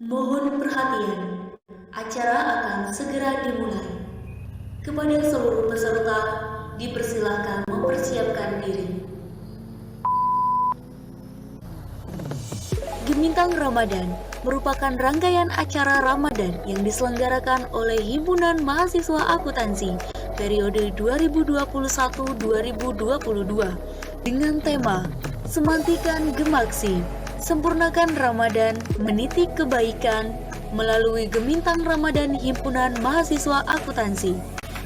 Mohon perhatian, acara akan segera dimulai. Kepada seluruh peserta, dipersilahkan mempersiapkan diri. Gemintang Ramadan merupakan rangkaian acara Ramadan yang diselenggarakan oleh Himpunan Mahasiswa Akuntansi periode 2021-2022 dengan tema Semantikan Gemaksi, Sempurnakan Ramadan, Meniti Kebaikan melalui Gemintang Ramadan Himpunan Mahasiswa Akuntansi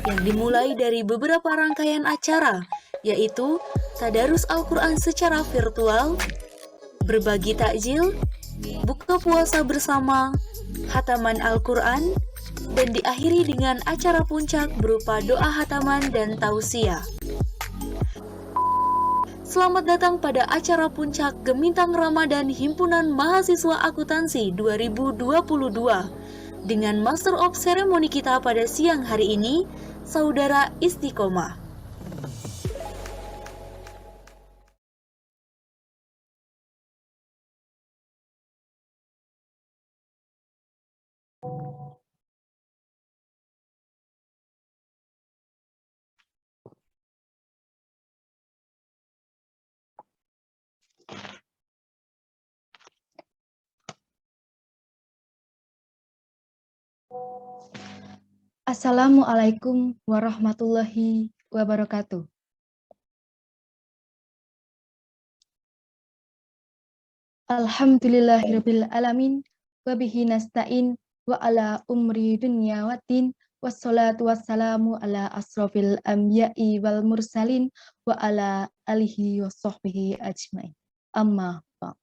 yang dimulai dari beberapa rangkaian acara, yaitu Tadarus Al-Quran secara virtual, berbagi takjil, buka puasa bersama, hataman Al-Quran, dan diakhiri dengan acara puncak berupa doa hataman dan tausiah. Selamat datang pada acara puncak Gemintang Ramadan Himpunan Mahasiswa Akuntansi 2022 dengan Master of Ceremony kita pada siang hari ini, Saudara Istiqomah. Assalamualaikum warahmatullahi wabarakatuh. Alhamdulillahirabbil alamin wa bihi nasta'in wa ala umri dunya waddin wassalatu wassalamu ala asrofil anbiya'i wal mursalin wa ala alihi wa sahbihi ajmain. Amma ba'd.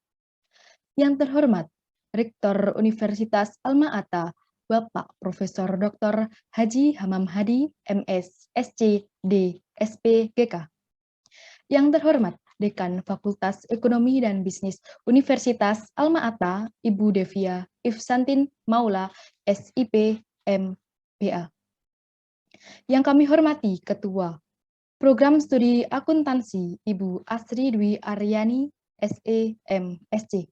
Yang terhormat Rektor Universitas Alma-Ata Bapak Profesor Dr. Haji Hamam Hadi, MS, SC, D, SP, GK. Yang terhormat Dekan Fakultas Ekonomi dan Bisnis Universitas Alma-Ata, Ibu Devia Ifsantin Maula, SIP, MBA. Yang kami hormati Ketua Program Studi Akuntansi, Ibu Asri Dwi Aryani, SE, MSc.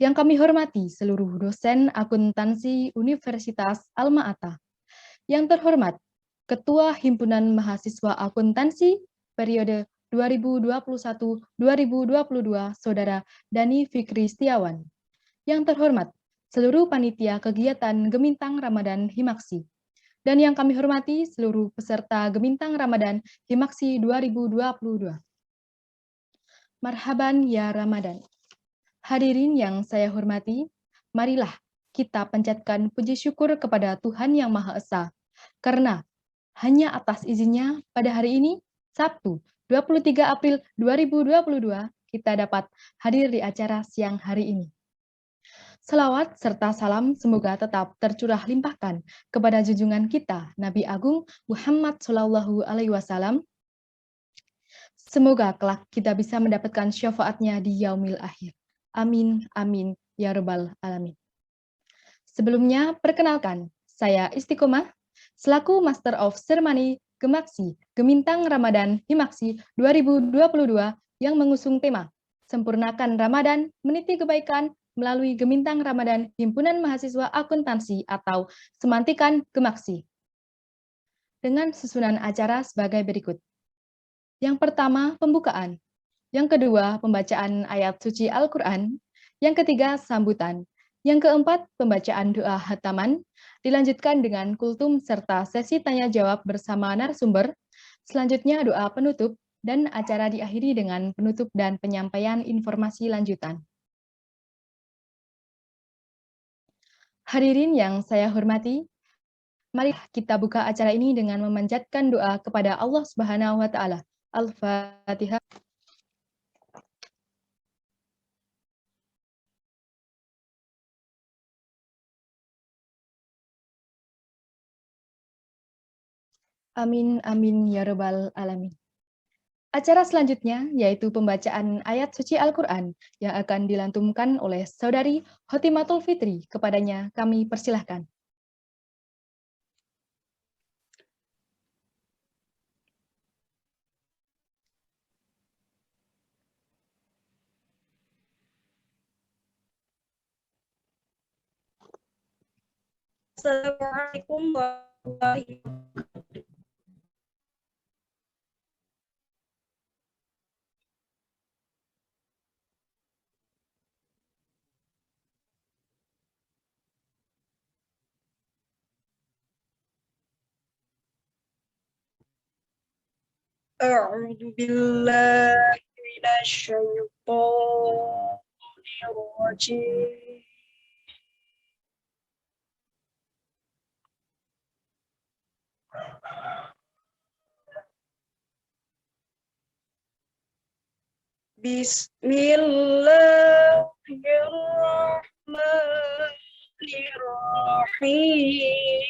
Yang kami hormati seluruh dosen akuntansi Universitas Alma-Ata. Yang terhormat Ketua Himpunan Mahasiswa Akuntansi periode 2021-2022, Saudara Dani Fikri Setiawan. Yang terhormat seluruh panitia kegiatan Gemintang Ramadan Himaksi. Dan yang kami hormati seluruh peserta Gemintang Ramadan Himaksi 2022. Marhaban ya Ramadan. Hadirin yang saya hormati, marilah kita panjatkan puji syukur kepada Tuhan Yang Maha Esa, karena hanya atas izinnya pada hari ini, Sabtu, 23 April 2022, kita dapat hadir di acara siang hari ini. Selawat serta salam semoga tetap tercurah limpahkan kepada junjungan kita, Nabi Agung Muhammad SAW. Semoga kelak kita bisa mendapatkan syafaatnya di yaumil akhir. Amin, amin, ya rabbal alamin. Sebelumnya, perkenalkan, saya Istiqomah, selaku Master of Ceremony Gemaksi Gemintang Ramadan Himaksi 2022 yang mengusung tema Sempurnakan Ramadan, Meniti Kebaikan melalui Gemintang Ramadan Himpunan Mahasiswa Akuntansi atau Semantikan Gemaksi. Dengan susunan acara sebagai berikut. Yang pertama, pembukaan. Yang kedua, pembacaan ayat suci Al-Quran. Yang ketiga, sambutan. Yang keempat, pembacaan doa hataman. Dilanjutkan dengan kultum serta sesi tanya-jawab bersama narasumber. Selanjutnya, doa penutup. Dan acara diakhiri dengan penutup dan penyampaian informasi lanjutan. Hadirin yang saya hormati, mari kita buka acara ini dengan memanjatkan doa kepada Allah Subhanahu wa Ta'ala. Al-Fatihah. Amin, amin, ya rabbal alamin. Acara selanjutnya yaitu pembacaan ayat suci Al-Quran yang akan dilantunkan oleh Saudari Hotimatul Fitri. Kepadanya kami persilahkan. Assalamualaikum warahmatullahi wabarakatuh. A'udzu billahi minasyaitonir rajim. Bismillahirrahmanirrahim.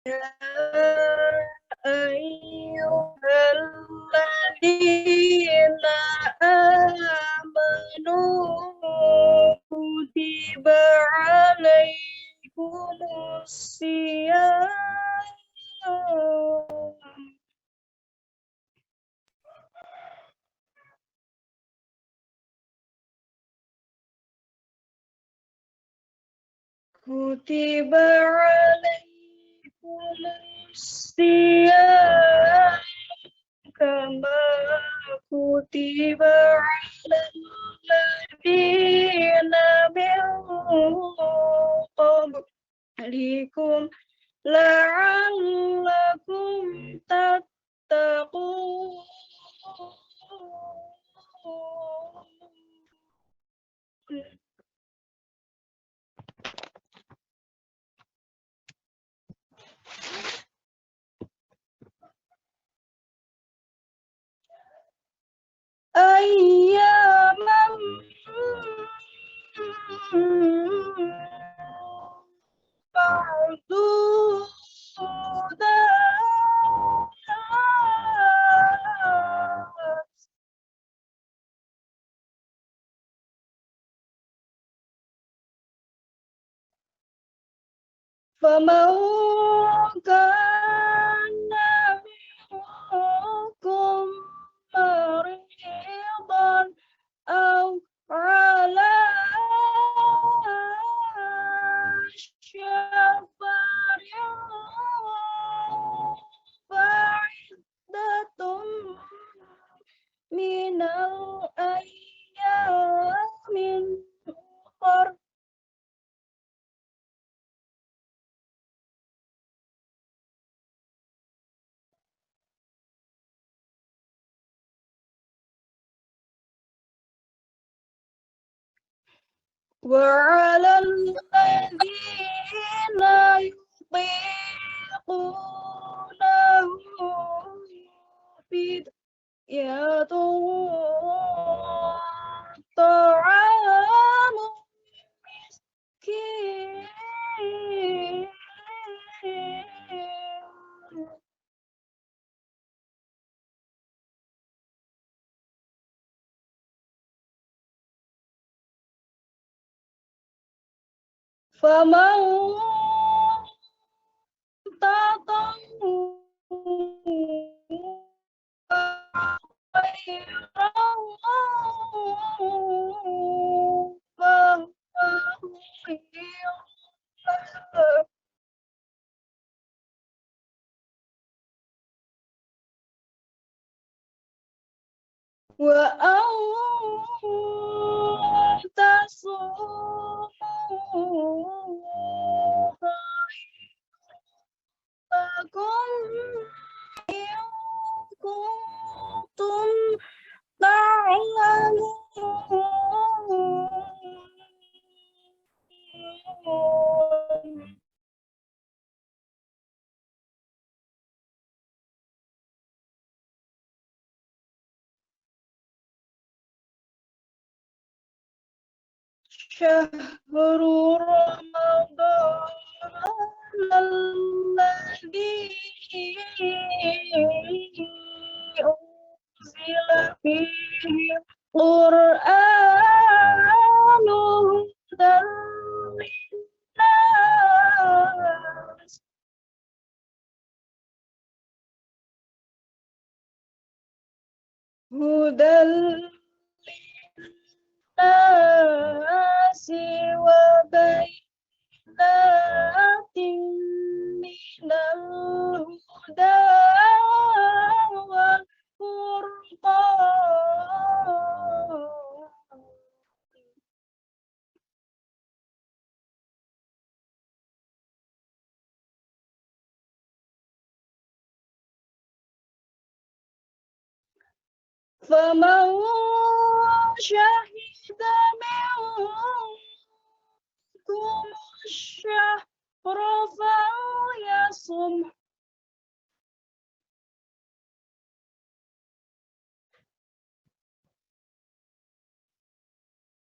Ya ayyuhalladzina amanu kutiba alaikumus siyam kutiba alaikumus siyam kama kutiba alal ladzina min qablikum la'allakum tattaqun. Ayyaman ma'dudat. فمن كان منكم مريضا أو على سفر فعدة من الأيام أخر. وعلى الذين يطيقونه فدية طعام مسكين. فمن تطوع خيرا فهو خير له. وأن تصوموا خير لكم إن كنتم تعلمون. شهر رمضان الذي أنزل فيه القرآن هدى هدى للناس وبينات من الهدى والفرقان فمن شهد منكم الشهر فليصم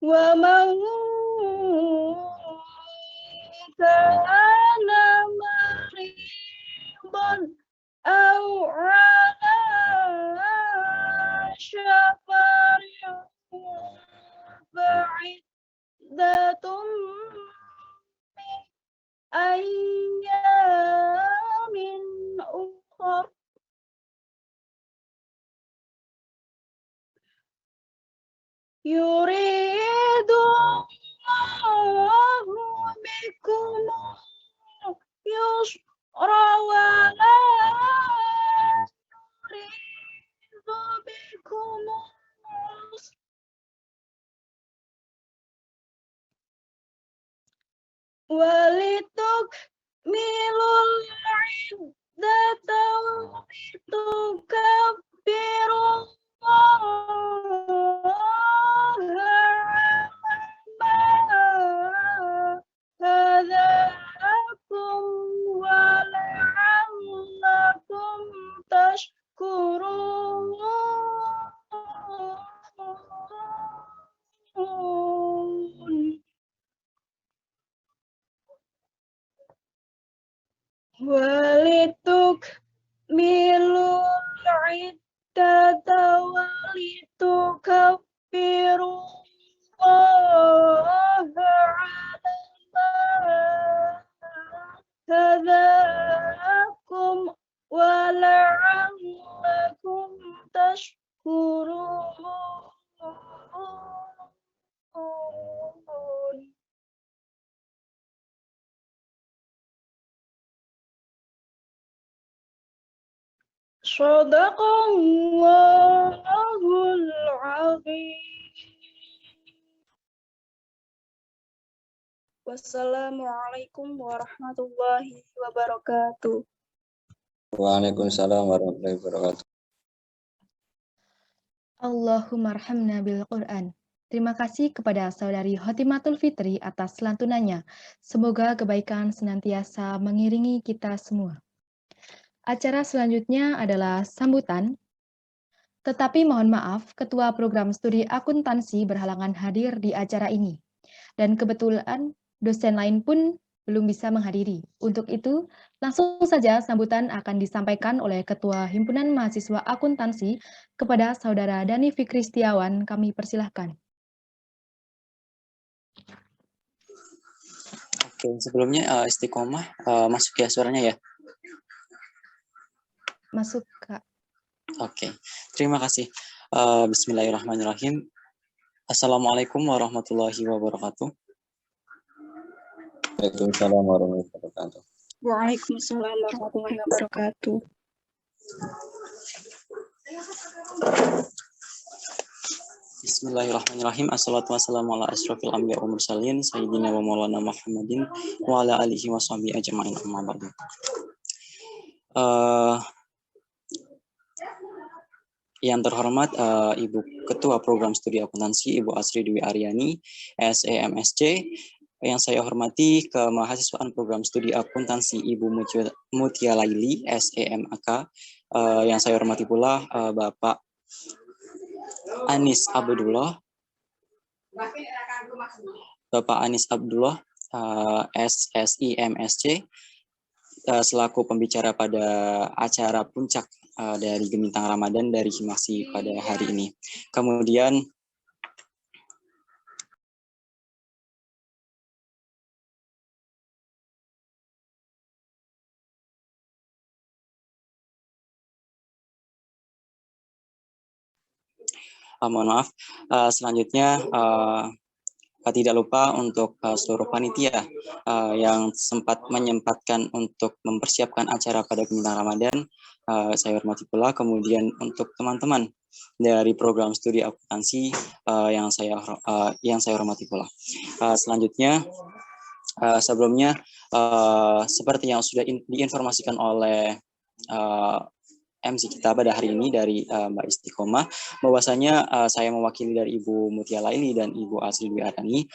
ومن كان مريضا أو على سفر فعدة من أيام أخر يريد الله بكم اليسر ولا يريد بكم العسر ولتكملوا العدة ولتكبروا الله على ما هداكم ولعلكم تشكرون ولتكملوا العدة ولتكبروا الله على ما هداكم ولعلكم تشكرون صدق الله العظيم. Wassalamualaikum warahmatullahi wabarakatuh. Waalaikumsalam warahmatullahi wabarakatuh. Allahumma arhamna bil Qur'an. Terima kasih kepada Saudari Hotimatul Fitri atas lantunannya. Semoga kebaikan senantiasa mengiringi kita semua. Acara selanjutnya adalah sambutan. Tetapi mohon maaf, Ketua Program Studi Akuntansi berhalangan hadir di acara ini. Dan kebetulan dosen lain pun belum bisa menghadiri. Untuk itu, langsung saja sambutan akan disampaikan oleh Ketua Himpunan Mahasiswa Akuntansi kepada Saudara Dani Fikri Setiawan. Kami persilahkan. Oke, sebelumnya istiqomah masuk ya suaranya ya. Masuk, Kak. Oke, terima kasih. Bismillahirrahmanirrahim. Assalamualaikum warahmatullahi wabarakatuh. Waalaikumsalam warahmatullahi wabarakatuh. Waalaikumsalam warahmatullahi wabarakatuh. Bismillahirrahmanirrahim. Assalatu wassalamu ala asyrafil anbiya wa mursalin sayyidina wa maulana Muhammadin wa ala alihi wa sahbihi ajma'in amma ba'du. Yang terhormat Ibu Ketua Program Studi Akuntansi Ibu Asri Dwi Aryani, SEMSC. Yang saya hormati kemahasiswaan Program Studi Akuntansi Ibu Mutia Laili, SEMAK. Yang saya hormati pula Bapak Anis Abdullah, SSIMSC, selaku pembicara pada acara puncak dari Gemintang Ramadan dari Himasi pada hari ini. Kemudian Mohon maaf. Selanjutnya tidak lupa untuk seluruh panitia yang sempat menyempatkan untuk mempersiapkan acara pada Gemintang Ramadan, saya hormati pula. Kemudian untuk teman-teman dari program studi akuntansi yang saya hormati pula. Selanjutnya, sebelumnya seperti yang sudah diinformasikan oleh MC kita pada hari ini dari Mbak Istiqomah, bahwasanya saya mewakili dari Ibu Mutia Laili dan Ibu Asri Dwi Aryani.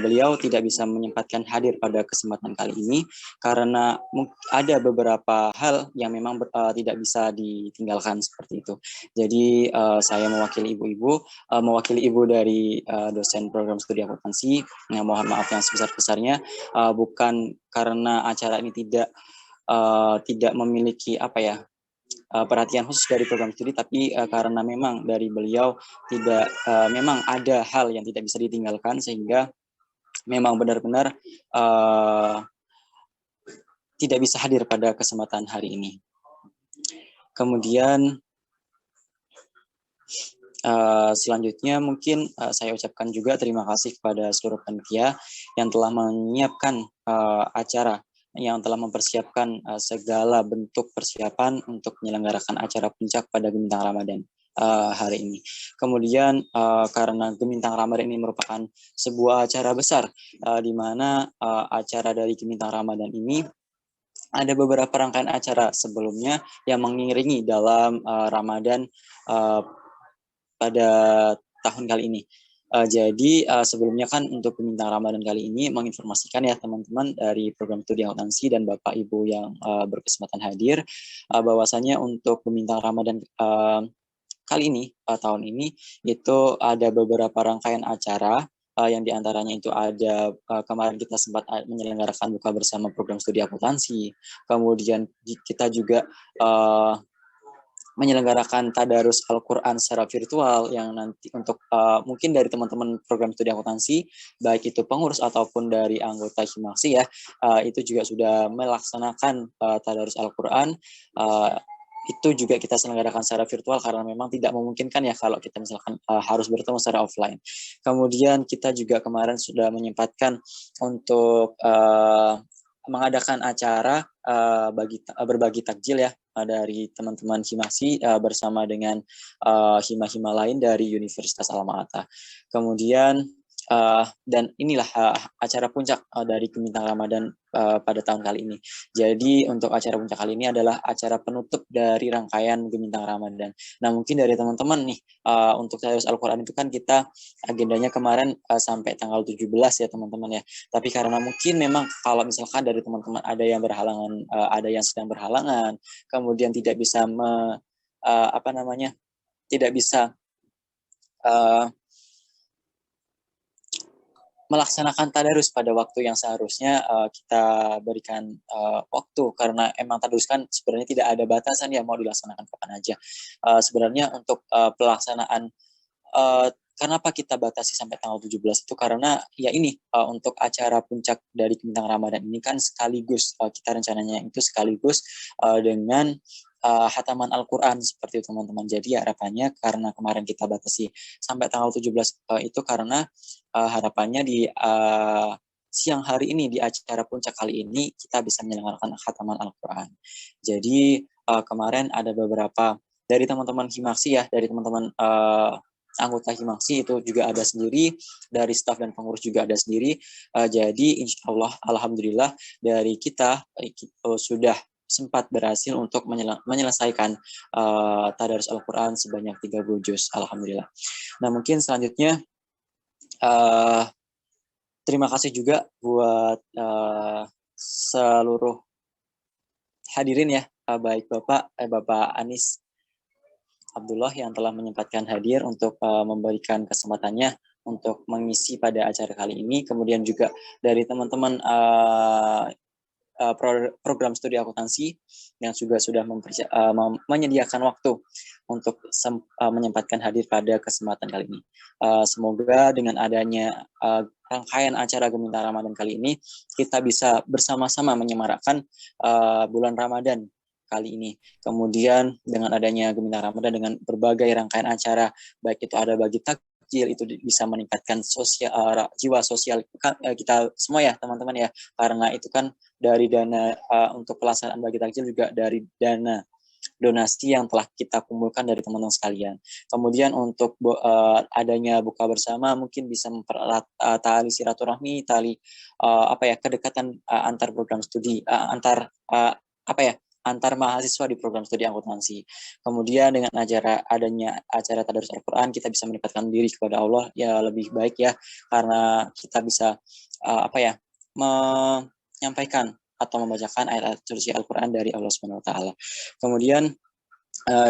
Beliau tidak bisa menyempatkan hadir pada kesempatan kali ini karena ada beberapa hal yang memang tidak bisa ditinggalkan seperti itu. Jadi saya mewakili mewakili Ibu dari dosen program studi akuntansi. Mohon maaf yang sebesar-besarnya, bukan karena acara ini tidak memiliki perhatian khusus dari program studi, tapi karena memang dari beliau memang ada hal yang tidak bisa ditinggalkan, sehingga memang benar-benar tidak bisa hadir pada kesempatan hari ini. Kemudian selanjutnya mungkin saya ucapkan juga terima kasih kepada seluruh panitia yang telah menyiapkan acara, yang telah mempersiapkan segala bentuk persiapan untuk menyelenggarakan acara puncak pada Gemintang Ramadan hari ini. Kemudian karena Gemintang Ramadan ini merupakan sebuah acara besar, di mana acara dari Gemintang Ramadan ini ada beberapa rangkaian acara sebelumnya yang mengiringi dalam Ramadan pada tahun kali ini. Jadi sebelumnya kan untuk Gemintang Ramadan kali ini menginformasikan ya teman-teman dari program studi akuntansi dan Bapak Ibu yang berkesempatan hadir, bahwasanya untuk Gemintang Ramadan kali ini, tahun ini, itu ada beberapa rangkaian acara yang diantaranya itu ada kemarin kita sempat menyelenggarakan buka bersama program studi akuntansi, kemudian kita juga menyelenggarakan tadarus Al-Quran secara virtual yang nanti untuk mungkin dari teman-teman program studi akuntansi, baik itu pengurus ataupun dari anggota Himaksi ya, itu juga sudah melaksanakan tadarus Al-Quran. Itu juga kita selenggarakan secara virtual karena memang tidak memungkinkan ya kalau kita misalkan harus bertemu secara offline. Kemudian kita juga kemarin sudah menyempatkan untuk mengadakan acara berbagi takjil ya dari teman-teman Himasi bersama dengan hima-hima lain dari Universitas Alma-Ata. Kemudian dan inilah acara puncak dari Gemintang Ramadan pada tahun kali ini. Jadi untuk acara puncak kali ini adalah acara penutup dari rangkaian Gemintang Ramadan. Nah mungkin dari teman-teman nih, untuk tadarus Al-Quran itu kan kita agendanya kemarin sampai tanggal 17 ya teman-teman ya. Tapi karena mungkin memang kalau misalkan dari teman-teman ada yang berhalangan, ada yang sedang berhalangan, kemudian tidak bisa tidak bisa melaksanakan tadarus pada waktu yang seharusnya kita berikan waktu, karena emang tadarus kan sebenarnya tidak ada batasan ya mau dilaksanakan kapan aja. Sebenarnya untuk pelaksanaan kenapa kita batasi sampai tanggal 17 itu karena ya ini untuk acara puncak dari Gemintang Ramadan ini kan sekaligus kita rencananya itu sekaligus dengan hataman Al-Quran seperti itu teman-teman. Jadi harapannya karena kemarin kita batasi sampai tanggal 17 itu karena harapannya di siang hari ini di acara puncak kali ini kita bisa menyelenggarakan hataman Al-Quran. Jadi kemarin ada beberapa dari teman-teman Himaksi ya, dari teman-teman anggota Himaksi itu juga ada sendiri, dari staf dan pengurus juga ada sendiri. Jadi insya Allah, alhamdulillah dari kita sudah sempat berhasil untuk menyelesaikan tadarus Al-Quran sebanyak 30 juz, alhamdulillah. Nah mungkin selanjutnya terima kasih juga buat seluruh hadirin ya, baik Bapak Anis Abdullah yang telah menyempatkan hadir untuk memberikan kesempatannya untuk mengisi pada acara kali ini. Kemudian juga dari teman-teman program studi akuntansi yang juga sudah menyediakan waktu untuk menyempatkan hadir pada kesempatan kali ini. Semoga dengan adanya rangkaian acara Gemintang Ramadan kali ini kita bisa bersama-sama menyemarakkan bulan Ramadan kali ini. Kemudian dengan adanya Gemilang Ramadan dengan berbagai rangkaian acara, baik itu ada bagi takjil, itu bisa meningkatkan jiwa sosial kita semua ya teman-teman ya, karena itu kan dari dana untuk pelaksanaan bagi takjil juga dari dana donasi yang telah kita kumpulkan dari teman-teman sekalian. Kemudian untuk adanya buka bersama mungkin bisa mempererat tali silaturahmi, tali kedekatan antar program studi, antar mahasiswa di program studi akuntansi. Kemudian dengan adanya acara tadarus Al-Quran, kita bisa mendekatkan diri kepada Allah ya lebih baik ya, karena kita bisa menyampaikan atau membacakan ayat-ayat suci Al-Quran dari Allah Subhanahu wa taala. Kemudian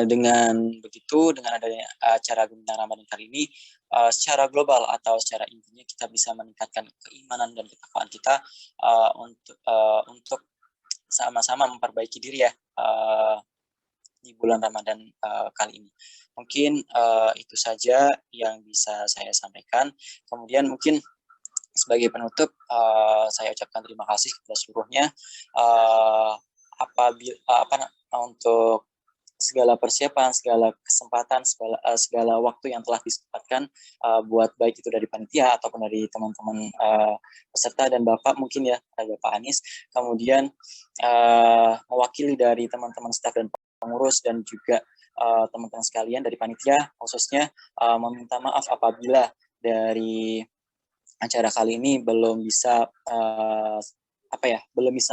dengan begitu, dengan adanya acara Gemilang Ramadan kali ini, secara global atau secara intinya kita bisa meningkatkan keimanan dan ketakwaan kita untuk sama-sama memperbaiki diri ya di bulan Ramadan kali ini. Mungkin itu saja yang bisa saya sampaikan. Kemudian mungkin sebagai penutup, saya ucapkan terima kasih kepada seluruhnya untuk segala persiapan, segala kesempatan, segala waktu yang telah disempatkan buat baik itu dari panitia ataupun dari teman-teman peserta dan Bapak mungkin ya, Bapak Anies. Kemudian mewakili dari teman-teman staf dan pengurus dan juga teman-teman sekalian dari panitia khususnya meminta maaf apabila dari acara kali ini belum bisa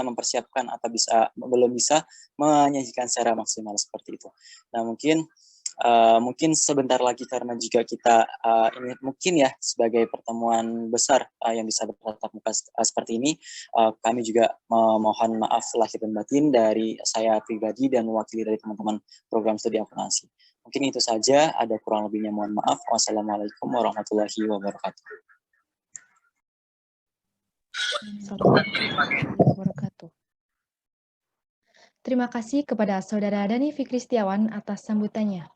mempersiapkan atau belum bisa menyajikan secara maksimal seperti itu. Nah mungkin sebentar lagi, karena juga kita ini mungkin ya sebagai pertemuan besar yang bisa bertatap muka seperti ini, kami juga memohon maaf lahir dan batin dari saya pribadi dan mewakili dari teman-teman program studi akuntansi. Mungkin itu saja, ada kurang lebihnya mohon maaf. Wassalamualaikum warahmatullahi wabarakatuh. Terima kasih kepada Saudara Dhani Fikri Setiawan atas sambutannya.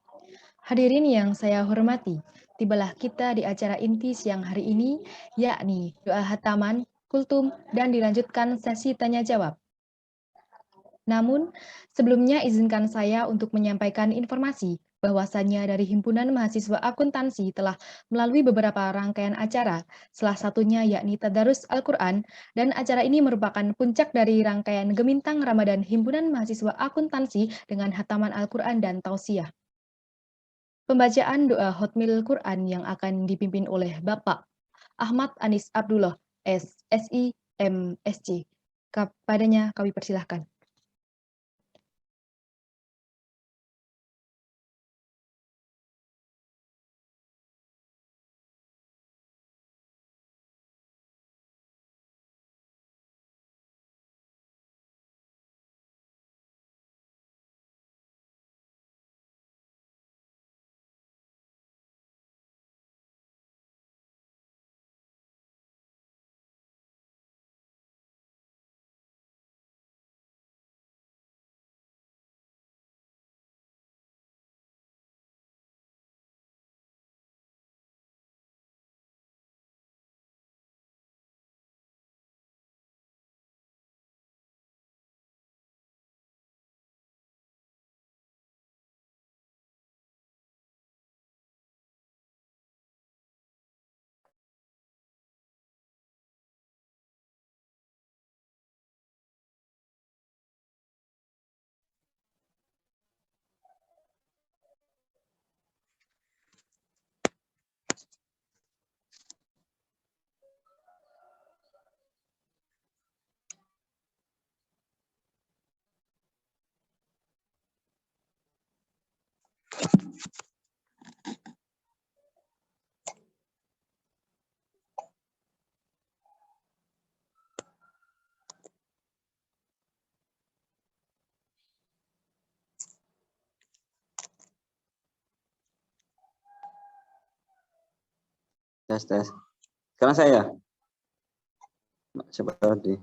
Hadirin yang saya hormati, tibalah kita di acara inti siang hari ini, yakni doa hataman, kultum, dan dilanjutkan sesi tanya-jawab. Namun, sebelumnya izinkan saya untuk menyampaikan informasi bahwasannya dari Himpunan Mahasiswa Akuntansi telah melalui beberapa rangkaian acara, salah satunya yakni Tadarus Al-Quran, dan acara ini merupakan puncak dari rangkaian Gemintang Ramadan Himpunan Mahasiswa Akuntansi dengan hataman Al-Quran dan tausiah. Pembacaan doa Hotmil Quran yang akan dipimpin oleh Bapak Ahmad Anis Abdullah, SSI, MSc. Kepadanya kami persilahkan. Tes. Sekarang saya. Coba tadi.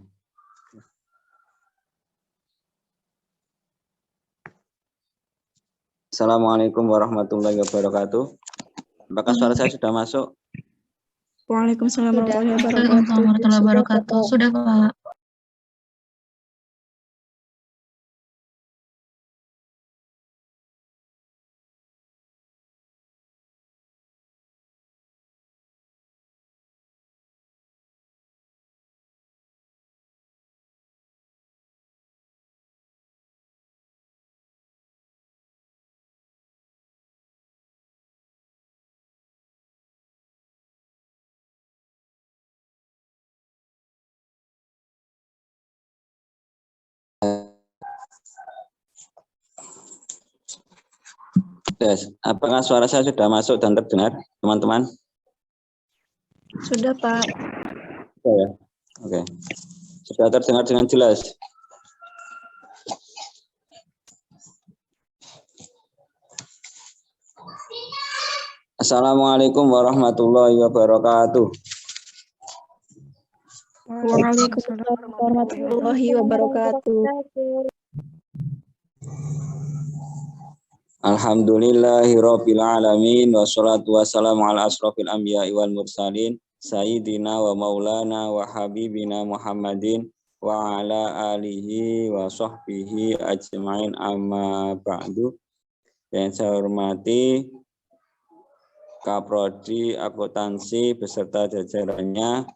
Assalamualaikum warahmatullahi wabarakatuh. Apakah suara saya sudah masuk? Waalaikumsalam warahmatullahi wabarakatuh. Waalaikumsalam warahmatullahi wabarakatuh. Sudah, Pak. Tes, apakah suara saya sudah masuk dan terdengar, teman-teman? Sudah, Pak. Oh, ya. Oke. Sudah terdengar dengan jelas. Assalamualaikum warahmatullahi wabarakatuh. Waalaikumsalam warahmatullahi wabarakatuh. Alhamdulillahirabbil alamin wassalatu wassalamu ala asrofil anbiya'i wal mursalin sayyidina wa maulana wa habibina Muhammadin wa ala alihi wa sahbihi ajma'in amma ba'du. Yang saya hormati Kaprodi Akuntansi beserta jajarannya,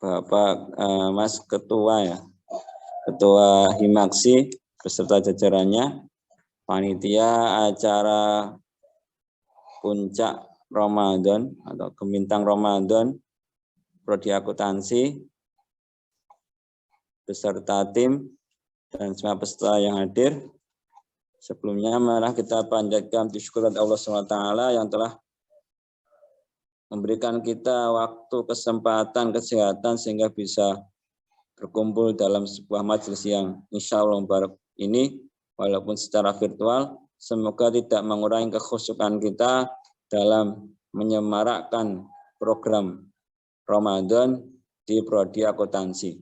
Bapak Mas Ketua ya, Ketua Himaksi beserta jajarannya, panitia acara puncak Ramadan atau Gemintang Ramadan Prodi Akuntansi beserta tim dan semua peserta yang hadir. Sebelumnya malah kita panjatkan syukur kepada Allah SWT yang telah memberikan kita waktu, kesempatan, kesehatan sehingga bisa berkumpul dalam sebuah majelis yang insya Allah mubarak ini walaupun secara virtual. Semoga tidak mengurangi kekhusyukan kita dalam menyemarakkan program Ramadan di Prodi Akuntansi.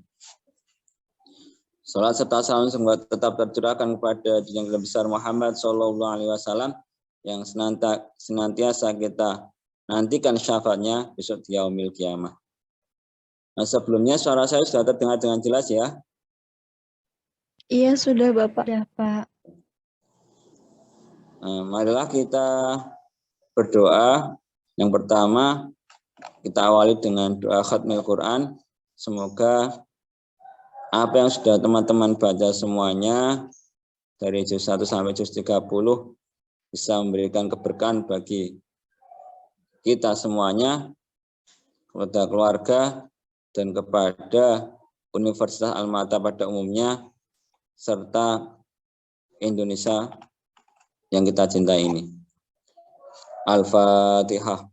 Salat serta salam semoga tetap tercurahkan kepada Junjungan Besar Muhammad SAW yang senantiasa kita nantikan syafaatnya besok di yaumil kiamah. Nah, sebelumnya suara saya sudah terdengar dengan jelas ya? Iya, sudah, Bapak. Ya, Pak. Nah, marilah kita berdoa. Yang pertama, kita awali dengan doa khatmil Quran. Semoga apa yang sudah teman-teman baca semuanya dari juz 1 sampai juz 30 bisa memberikan keberkahan bagi kita semuanya, kepada keluarga, dan kepada Universitas Al-Ma'atah pada umumnya, serta Indonesia yang kita cintai ini. Al-Fatihah.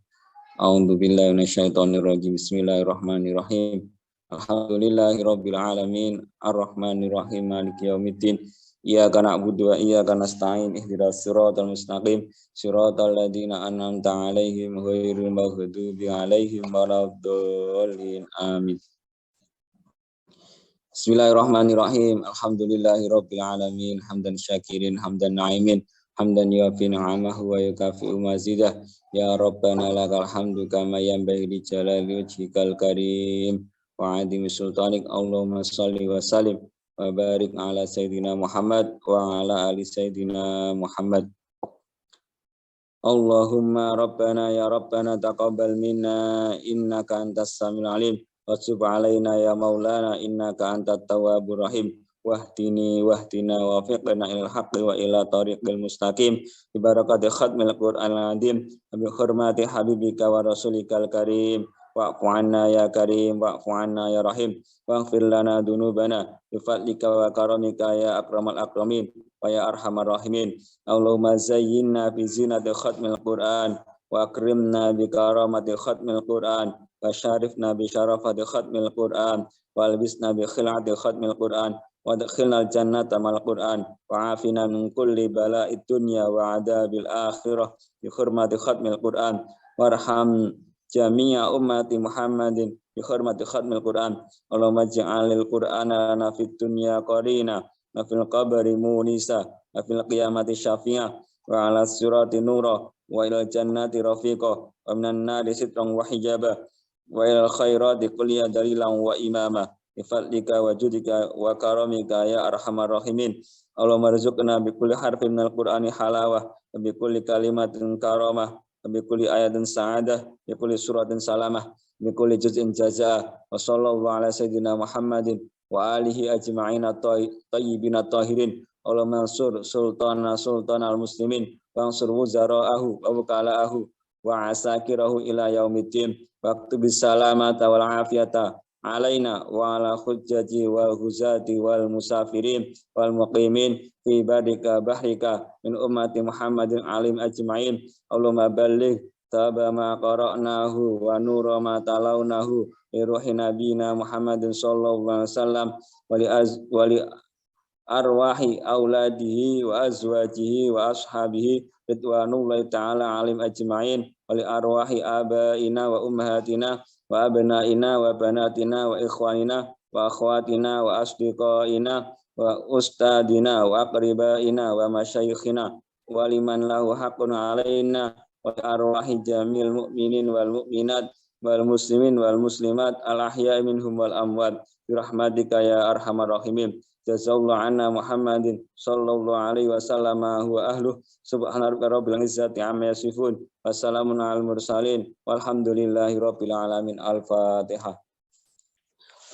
A'udzubillahi minasyaitonirrajim. Bismillahirrahmanirrahim. Alhamdulillahirabbil alamin arrahmanirrahim maliki yaumiddin iyyaka na'budu wa iyyaka nasta'in ihdinas siratal mustaqim siratal ladzina an'amta 'alaihim ghairil maghdubi 'alaihim waladdallin amin. Bismillahirrahmanirrahim. Alhamdulillahirabbil alamin hamdan syakirin hamdan na'imin hamdan yuafi ni'amahu wa yukafi'u mazidah ya rabbana lakal hamdu kama yanbaghi li jalali wajhikal karim wa adimi sultanik. Allahumma salli wa salim wa barik ala sayyidina Muhammad wa ala ali sayyidina Muhammad. Allahumma rabbana ya rabbana taqabbal minna innaka antas samiul alim wa tub alaina ya maulana innaka antat tawwabur rahim wahdini wahdina wafiqna ilal haqqi wa ila tariqil mustaqim bi barakati khatmil Qur'anil azim bi hurmati habibika wa rasulikal karim. Wa'fu anna ya karim, wa'fu anna ya rahim, waghfir lana dunubana, bifadlika wa karamika ya akramal akramin, wa ya arhamar rahimin. Allahumma zayyinna fi zinati khatmil Qur'an, wa akrimna bi karamati khatmil Qur'an, wa syarifna bi syarafati khatmil Qur'an, wa albisna bi khil'ati khatmil Qur'an, wa adkhilna al-jannata mal Qur'an, wa afina min kulli bala'id dunya wa adabil akhirah, bi hurmati khatmil Qur'an, warham jami'a ummati Muhammadin bi hurmati khatmil Qur'an. Allahumma ja'alil Qur'ana lana fid dunya qarina wa fil qabri munisa wa fil qiyamati syafi'a wa ala sirati nura wa ilal jannati rafiqa wa minan nari sitran wa hijaba wa ilal khairati kulliya dalilan wa imama bi fadlika wa judika wa karamika ya arhamar rahimin. Allahumma rizqna bi kulli harfin minal Qur'ani halawah wa bi kulli kalimatin karamah bi kulli ayatin sa'adah, bi kulli suratin salamah, bi kulli juz'in jazaa. Wa sallallahu ala sayyidina Muhammadin wa alihi ajma'in at-tayyibin at-tahirin. Allahumma ansur sultana sultanal muslimin wa ansur wuzara'ahu wa wukala'ahu wa asakirahu ila yaumiddin. Wa aktubis salamata wal afiyata alaina wa ala hujjati wal huzati wal musafirin wal muqimin fi badika bahrika min ummati Muhammadin alim ajma'in. Allahumma balligh taba ma qara'nahu wa nura ma talawnahu li ruhi nabiyina Muhammadin sallallahu alaihi wasallam wa li arwahi auladihi wa azwajihi wa ashabihi ridwanullahi ta'ala alim ajma'in wa li arwahi abaina wa ummahatina wa abnaina wa banatina wa ikhwanina wa akhwatina wa asdiqaina wa ustadina wa aqribaina wa masyayikhina wa liman lahu haqqun alaina wa arwahi jamil mu'minin wal mu'minat wal muslimin wal muslimat al ahya'i minhum wal amwat bi rahmatika ya arhamar rahimin. Jazallahu anna Muhammadin sallallahu alaihi wasallam huwa ahluh. Subhana rabbika rabbil izzati amma yasifun. Wassalamun alal mursalin. Walhamdulillahi rabbil alamin. Al-Fatihah.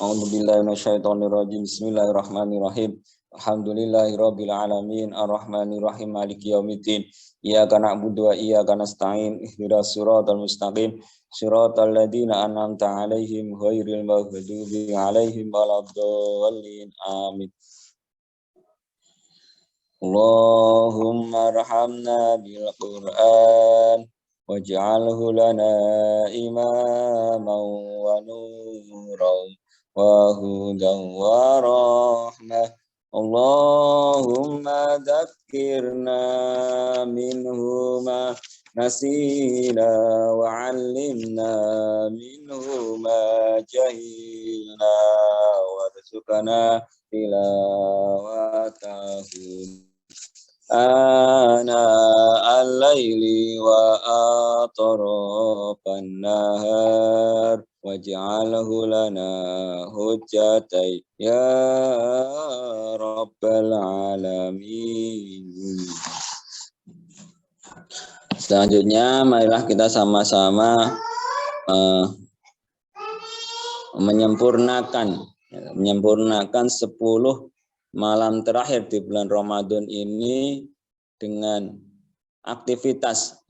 A'udzu billahi minasyaitonir rajim. Bismillahirrahmanirrahim. Alhamdulillahi rabbil alamin. Arrahmanir rahim. Maliki yaumiddin. Iyyaka na'budu wa iyyaka nasta'in. Ihdinas siratal mustaqim. Siratal ladzina an'amta 'alaihim ghairil maghdubi 'alaihim waladdallin. Amin. Allahumma arhamna bil Qur'an waj'alhu lana imaman wa nuran wa hudan wa rahmah. Allahumma dzakkirna minhu ma nasina wa 'allimna minhu ma jahilna warzuqna tilawatahu ana al-laili wa atrafan nahar waj'alhu lana hujjatai ya rabbal alamin. Selanjutnya marilah kita sama-sama menyempurnakan 10 malam terakhir di bulan Ramadan ini dengan aktivitas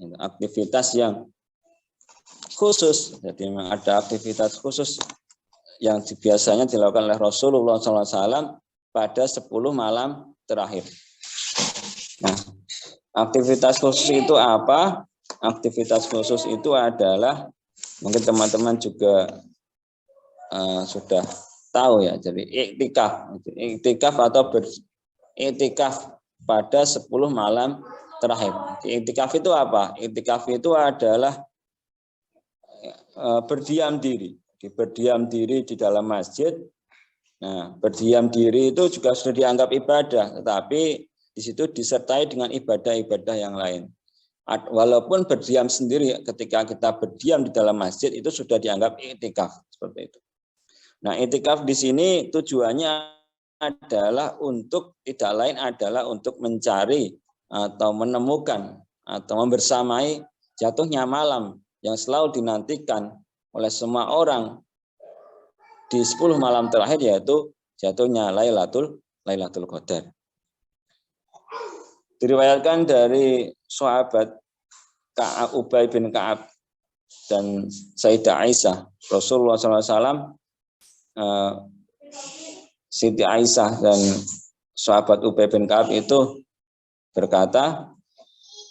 yang khusus. Jadi memang ada aktivitas khusus yang biasanya dilakukan oleh Rasulullah SAW pada 10 malam terakhir. Nah, aktivitas khusus itu apa? Aktivitas khusus itu adalah, mungkin teman-teman juga sudah tahu ya, jadi iktikaf atau beriktikaf pada 10 malam terakhir. Iktikaf itu apa? Iktikaf itu adalah berdiam diri di dalam masjid. Nah, berdiam diri itu juga sudah dianggap ibadah, tetapi di situ disertai dengan ibadah-ibadah yang lain. Walaupun berdiam sendiri, ketika kita berdiam di dalam masjid itu sudah dianggap iktikaf, seperti itu. Nah, iktikaf di sini tujuannya adalah tidak lain adalah untuk mencari atau menemukan atau membersamai jatuhnya malam yang selalu dinantikan oleh semua orang di 10 malam terakhir, yaitu jatuhnya Lailatul Qadar. Diriwayatkan dari sahabat Ubay bin Ka'ab dan Sayyidah Aisyah, Rasulullah SAW, Siti Aisyah dan sahabat Ubay bin Ka'ab itu berkata,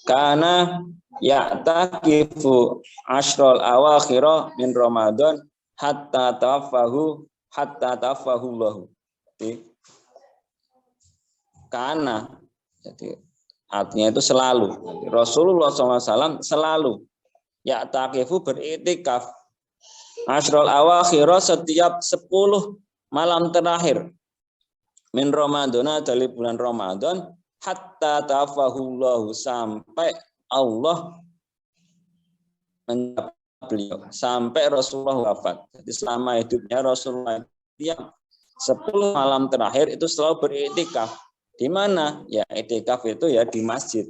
kana ya'takifu ashrul awakhira min Ramadan hatta tawaffahu Allahu. Kana, jadi artinya itu selalu. Rasulullah SAW selalu ya'takifu beriktikaf ashrul awakhira setiap 10 malam terakhir min Ramadan, dari bulan Ramadan, hatta tawaffahu, sampai Allah menjawab beliau, sampai Rasulullah wafat. Jadi selama hidupnya Rasulullah tiap 10 malam terakhir itu selalu beriktikaf. Di mana? Ya, iktikaf itu ya di masjid.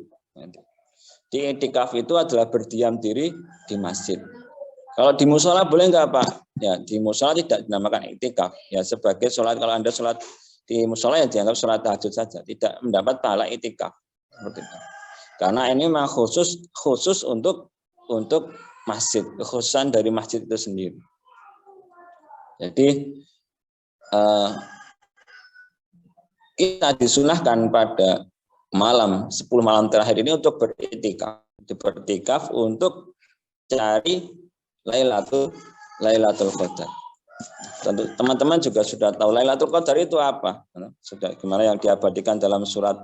Di iktikaf itu adalah berdiam diri di masjid. Kalau di musola boleh nggak Pak? Ya, di musola tidak dinamakan iktikaf. Ya, sebagai sholat, kalau Anda sholat di musola ya dianggap sholat tahajud saja, tidak mendapat pahala iktikaf. Seperti itu. Karena ini memang khusus untuk masjid, kekhususan dari masjid itu sendiri. Jadi kita disunahkan pada malam 10 malam terakhir ini untuk beriktikaf untuk cari Lailatul Qadar. Tentu teman-teman juga sudah tahu Lailatul Qadar itu apa. Sudah gimana yang diabadikan dalam surat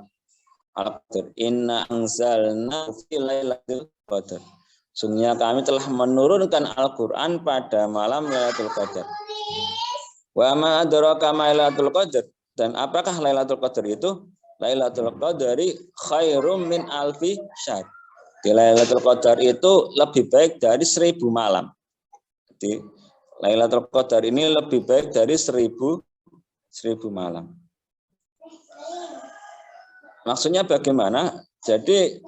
Al-Qadar. Inna anzalna fi Lailatul Qadar. Sungguhnya kami telah menurunkan Al-Qur'an pada malam Lailatul Qadar. Wa ma adraka ma Lailatul Qadar. Dan apakah Lailatul Qadar itu? Lailatul Qadari khairum min alfi syahr. Di Lailatul Qadar itu lebih baik dari 1000 malam. Jadi Lailatul Qadar ini lebih baik dari 1000 malam. Maksudnya bagaimana? Jadi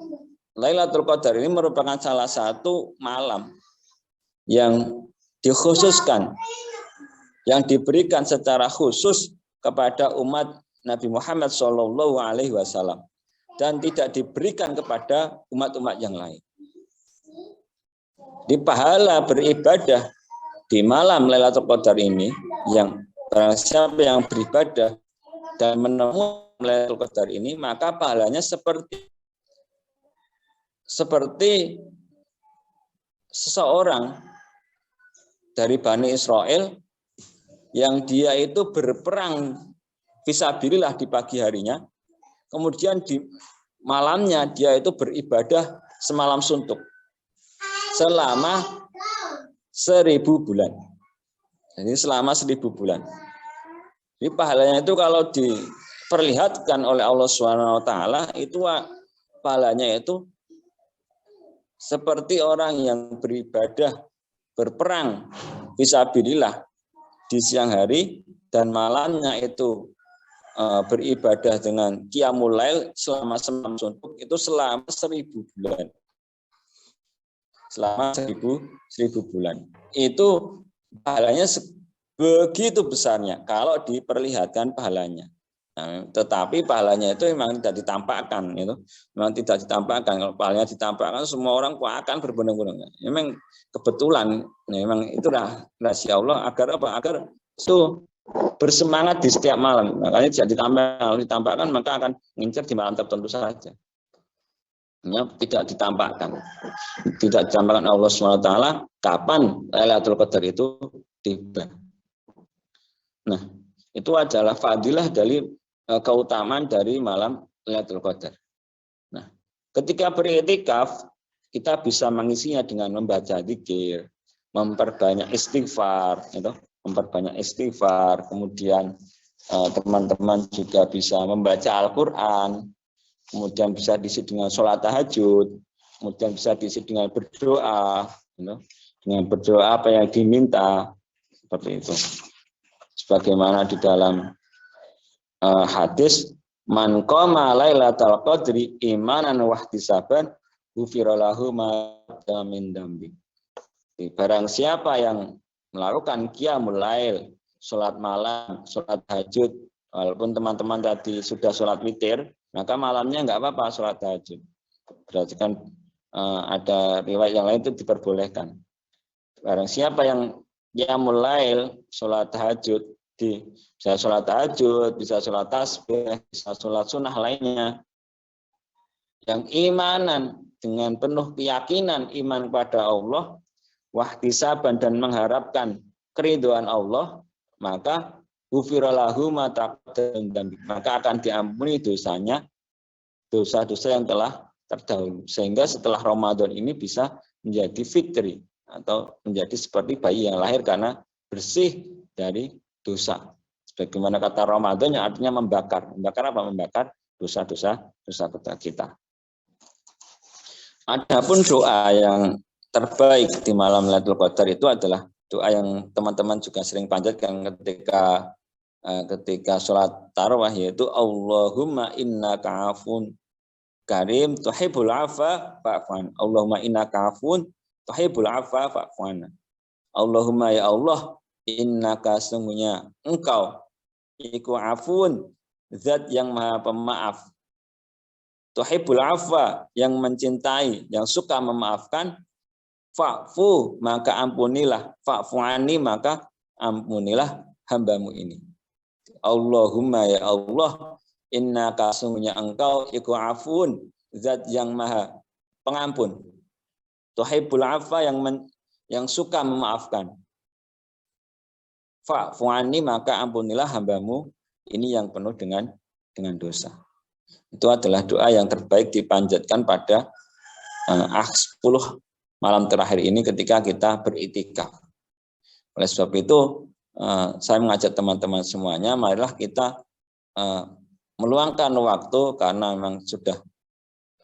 Lailatul Qadar ini merupakan salah satu malam yang dikhususkan, yang diberikan secara khusus kepada umat Nabi Muhammad SAW dan tidak diberikan kepada umat-umat yang lain. Di pahala beribadah di malam Lailatul Qadar ini, yang barang siapa yang beribadah dan menemukan Lailatul Qadar ini, maka pahalanya seperti seseorang dari Bani Israel yang dia itu berperang fisabilillah di pagi harinya, kemudian di malamnya dia itu beribadah semalam suntuk selama 1000 bulan. Jadi selama 1000 bulan. Jadi pahalanya itu kalau diperlihatkan oleh Allah SWT itu pahalanya itu seperti orang yang beribadah berperang fisabilillah di siang hari dan malamnya itu beribadah dengan qiyamul lail selama semalam suntuk itu selama 1000 bulan. Selama 1000 bulan. Itu pahalanya begitu besarnya kalau diperlihatkan pahalanya. Nah, tetapi pahalanya itu memang tidak ditampakkan, itu memang tidak ditampakkan. Kalau pahalanya ditampakkan, semua orang akan berbondong-bondong. Memang kebetulan, memang itulah rahasia Allah agar apa? Agar itu bersemangat di setiap malam. Makanya tidak ditampakkan, maka akan ngincar di malam tertentu saja. Tidak ditampakkan Allah SWT kapan Lailatul Qadar itu tiba. Nah, itu adalah fadilah dari keutamaan dari malam Lailatul Qadar. Nah, ketika beriktikaf kita bisa mengisinya dengan membaca zikir, memperbanyak istighfar, kemudian teman-teman juga bisa membaca Al-Qur'an. Kemudian bisa diisi dengan sholat tahajud, kemudian bisa diisi dengan berdoa, dengan berdoa apa yang diminta, seperti itu. Sebagaimana di dalam hadis, man qama lailatal qadri imanan wa ihtisaban ghufira lahu ma min dambi. Barang siapa yang melakukan qiyamul lail, sholat malam, sholat tahajud, walaupun teman-teman tadi sudah sholat witir, maka malamnya nggak apa-apa sholat tahajud. Berarti kan ada riwayat yang lain itu diperbolehkan. Barang siapa yang qiyamul lail, sholat tahajud, bisa sholat tahajud, bisa sholat tasbih, bisa sholat sunnah lainnya, yang imanan dengan penuh keyakinan iman pada Allah, wahtisaban dan mengharapkan keridhaan Allah, maka ghufira lahu ma taqaddama dzambi, maka akan diampuni dosanya, dosa-dosa yang telah terdahulu, sehingga setelah Ramadan ini bisa menjadi fitri atau menjadi seperti bayi yang lahir karena bersih dari dosa. Sebagaimana kata Ramadan yang artinya membakar. Membakar apa? Membakar dosa-dosa kita. Adapun doa yang terbaik di malam Lailatul Qadar itu adalah doa yang teman-teman juga sering panjatkan ketika sholat tarawih, yaitu Allahumma innaka afun karim tuhibbul afwa fa'fu. Allahumma innaka afun tuhibbul afwa fa'fu. Allahumma ya Allah, innaka sungguhnya engkau iku afun, zat yang maha pemaaf, tuhibbul afwa, yang mencintai, yang suka memaafkan, fa'fu maka ampunilah, fa'fu ani maka ampunilah hambamu ini. Allahumma ya Allah, innaka sungguhnya engkau iku afun, zat yang maha pengampun. Tuhibbul afwa yang suka memaafkan. Fa'fu anni, maka ampunilah hambamu ini yang penuh dengan dosa. Itu adalah doa yang terbaik dipanjatkan pada 10 malam terakhir ini ketika kita beriktikaf. Oleh sebab itu, saya mengajak teman-teman semuanya, marilah kita meluangkan waktu karena memang sudah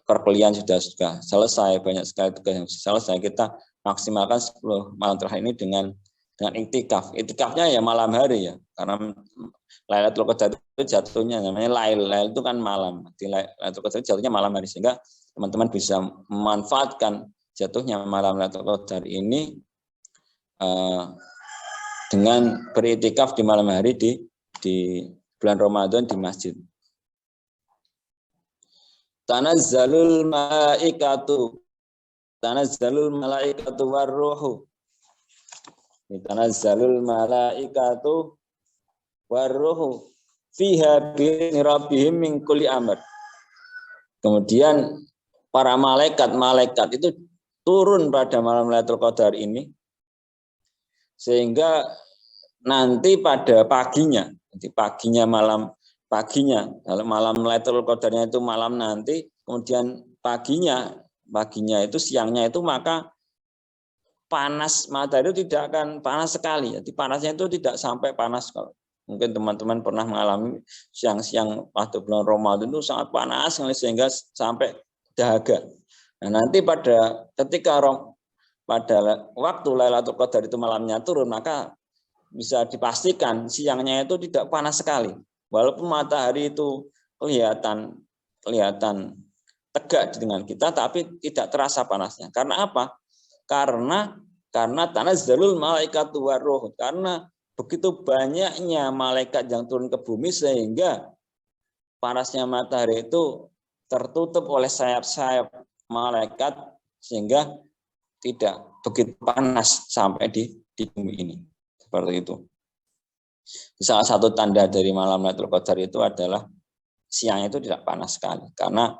perkuliahan sudah selesai, banyak sekali tugas yang selesai. Kita maksimalkan 10 malam terakhir ini dengan iktikaf. Iktikafnya ya malam hari ya, karena Lailatul Qadar itu jatuhnya namanya lail itu kan malam. Di Lailatul Qadar jatuhnya malam hari, sehingga teman-teman bisa memanfaatkan jatuhnya malam Lailatul Qadar ini dengan beriktikaf di malam hari di bulan Ramadan di masjid. Tanazzalul malaikatu warruhu. Tanazzalul malaikatu warruhu fiha bi rabbihim min kulli amr. Kemudian para malaikat itu turun pada malam Lailatul Qadar ini, sehingga nanti pada paginya kalau malam Lailatul Qadarnya itu malam nanti, kemudian paginya itu siangnya itu, maka panas matahari itu tidak akan panas sekali. Jadi panasnya itu tidak sampai panas. Kalau mungkin teman-teman pernah mengalami siang-siang waktu bulan Ramadan itu sangat panas sehingga sampai dahaga. Nah, nanti pada waktu Lailatul Qadar itu malamnya turun, maka bisa dipastikan siangnya itu tidak panas sekali. Walaupun matahari itu kelihatan tegak dengan kita, tapi tidak terasa panasnya. Karena apa? Karena tanazzalul malaikatu warruh, karena begitu banyaknya malaikat yang turun ke bumi sehingga panasnya matahari itu tertutup oleh sayap-sayap malaikat sehingga tidak begitu panas sampai di bumi ini. Seperti itu. Salah satu tanda dari malam Lailatul Qadar itu adalah siang itu tidak panas sekali karena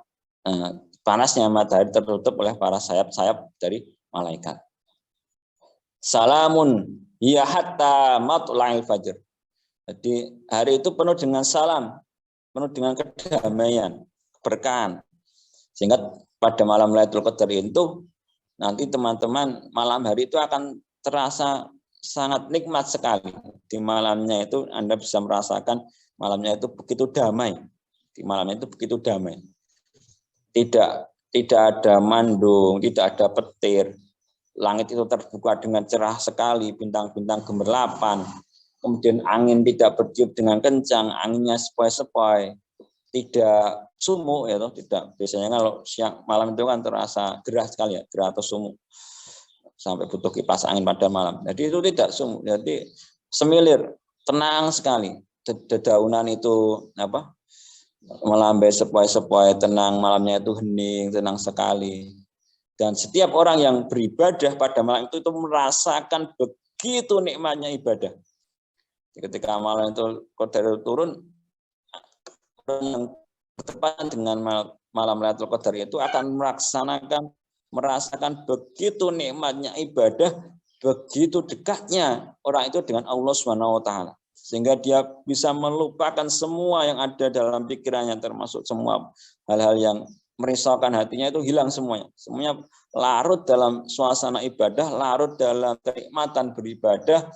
panasnya matahari tertutup oleh para sayap-sayap dari malaikat. Salamun hiya hatta matla'il fajr. Jadi hari itu penuh dengan salam, penuh dengan kedamaian, keberkahan. Sehingga pada malam Lailatul Qadar itu nanti teman-teman malam hari itu akan terasa sangat nikmat sekali. Di malamnya itu Anda bisa merasakan malamnya itu begitu damai. Di malamnya itu begitu damai. Tidak ada mendung, tidak ada petir. Langit itu terbuka dengan cerah sekali, bintang-bintang gemerlapan. Kemudian angin tidak bertiup dengan kencang, anginnya sepoi-sepoi. Tidak sumuk ya, tidak. Biasanya kalau siang malam itu kan terasa gerah sekali ya, gerah atau sumuk. Sampai butuh kipas angin pada malam. Jadi itu tidak sumuk. Jadi semilir, tenang sekali. Dedaunan itu melambai sepoi-sepoi, tenang, malamnya itu hening, tenang sekali. Dan setiap orang yang beribadah pada malam itu merasakan begitu nikmatnya ibadah. Ketika malam itu Qadar turun, orang yang bertepatan dengan malam Lailatul Qadar itu akan merasakan begitu nikmatnya ibadah, begitu dekatnya orang itu dengan Allah Subhanahu wa taala. Sehingga dia bisa melupakan semua yang ada dalam pikirannya, termasuk semua hal-hal yang merisaukan hatinya itu hilang semuanya. Semuanya larut dalam suasana ibadah, larut dalam kenikmatan beribadah,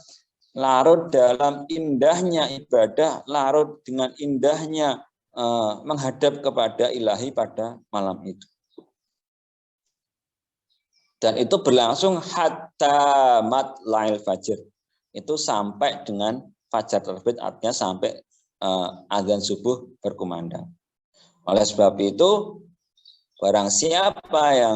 larut dalam indahnya ibadah, larut dengan indahnya menghadap kepada Ilahi pada malam itu. Dan itu berlangsung hatta matla'il fajr. Itu sampai dengan fajar terbit, artinya sampai azan subuh berkumandang. Oleh sebab itu, barang siapa yang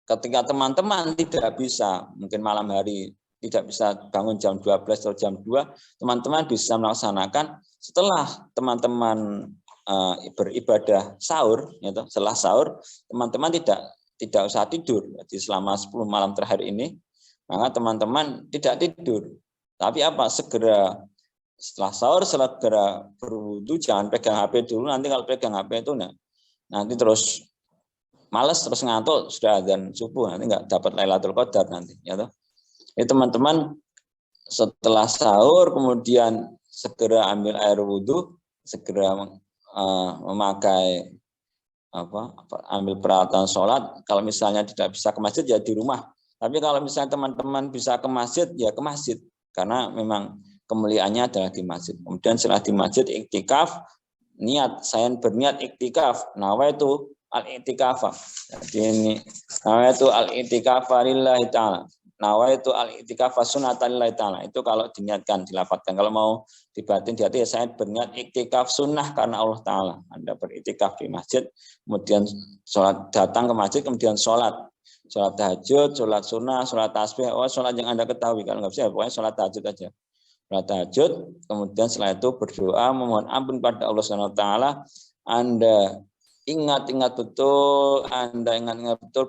ketika teman-teman tidak bisa, mungkin malam hari tidak bisa bangun jam 12 atau jam 2, teman-teman bisa melaksanakan setelah teman-teman beribadah sahur, gitu. Setelah sahur, teman-teman tidak usah tidur. Jadi selama 10 malam terakhir ini, maka teman-teman tidak tidur. Tapi apa? Segera setelah sahur, segera berwudu, jangan pegang HP dulu. Nanti kalau pegang HP itu nanti terus malas, terus ngantuk, sudah azan subuh, nanti nggak dapat Lailatul Qadar nanti. Ya toh? Jadi teman-teman setelah sahur kemudian segera ambil air wudu, segera memakai ambil peralatan sholat. Kalau misalnya tidak bisa ke masjid ya di rumah. Tapi kalau misalnya teman-teman bisa ke masjid ya ke masjid, karena memang kemuliaannya adalah di masjid. Kemudian setelah di masjid iktikaf, niat saya berniat iktikaf, nawaitu al-i'tikafa. Jadi ini nawaitu al-i'tikafa lillahi ta'ala. Nawaitu al-i'tikafa sunnatan lillahi ta'ala. Itu kalau diniatkan, dilafadzkan. Kalau mau dibatin di hati, ya saya berniat iktikaf sunnah karena Allah Ta'ala. Anda beriktikaf di masjid, kemudian sholat, datang ke masjid, kemudian sholat tahajud, sholat sunnah, sholat tasbih, sholat yang Anda ketahui. Kalau nggak bisa, pokoknya sholat tahajud aja. Sholat tahajud, kemudian setelah itu berdoa, memohon ampun pada Allah Subhanahu wa Ta'ala. Anda ingat betul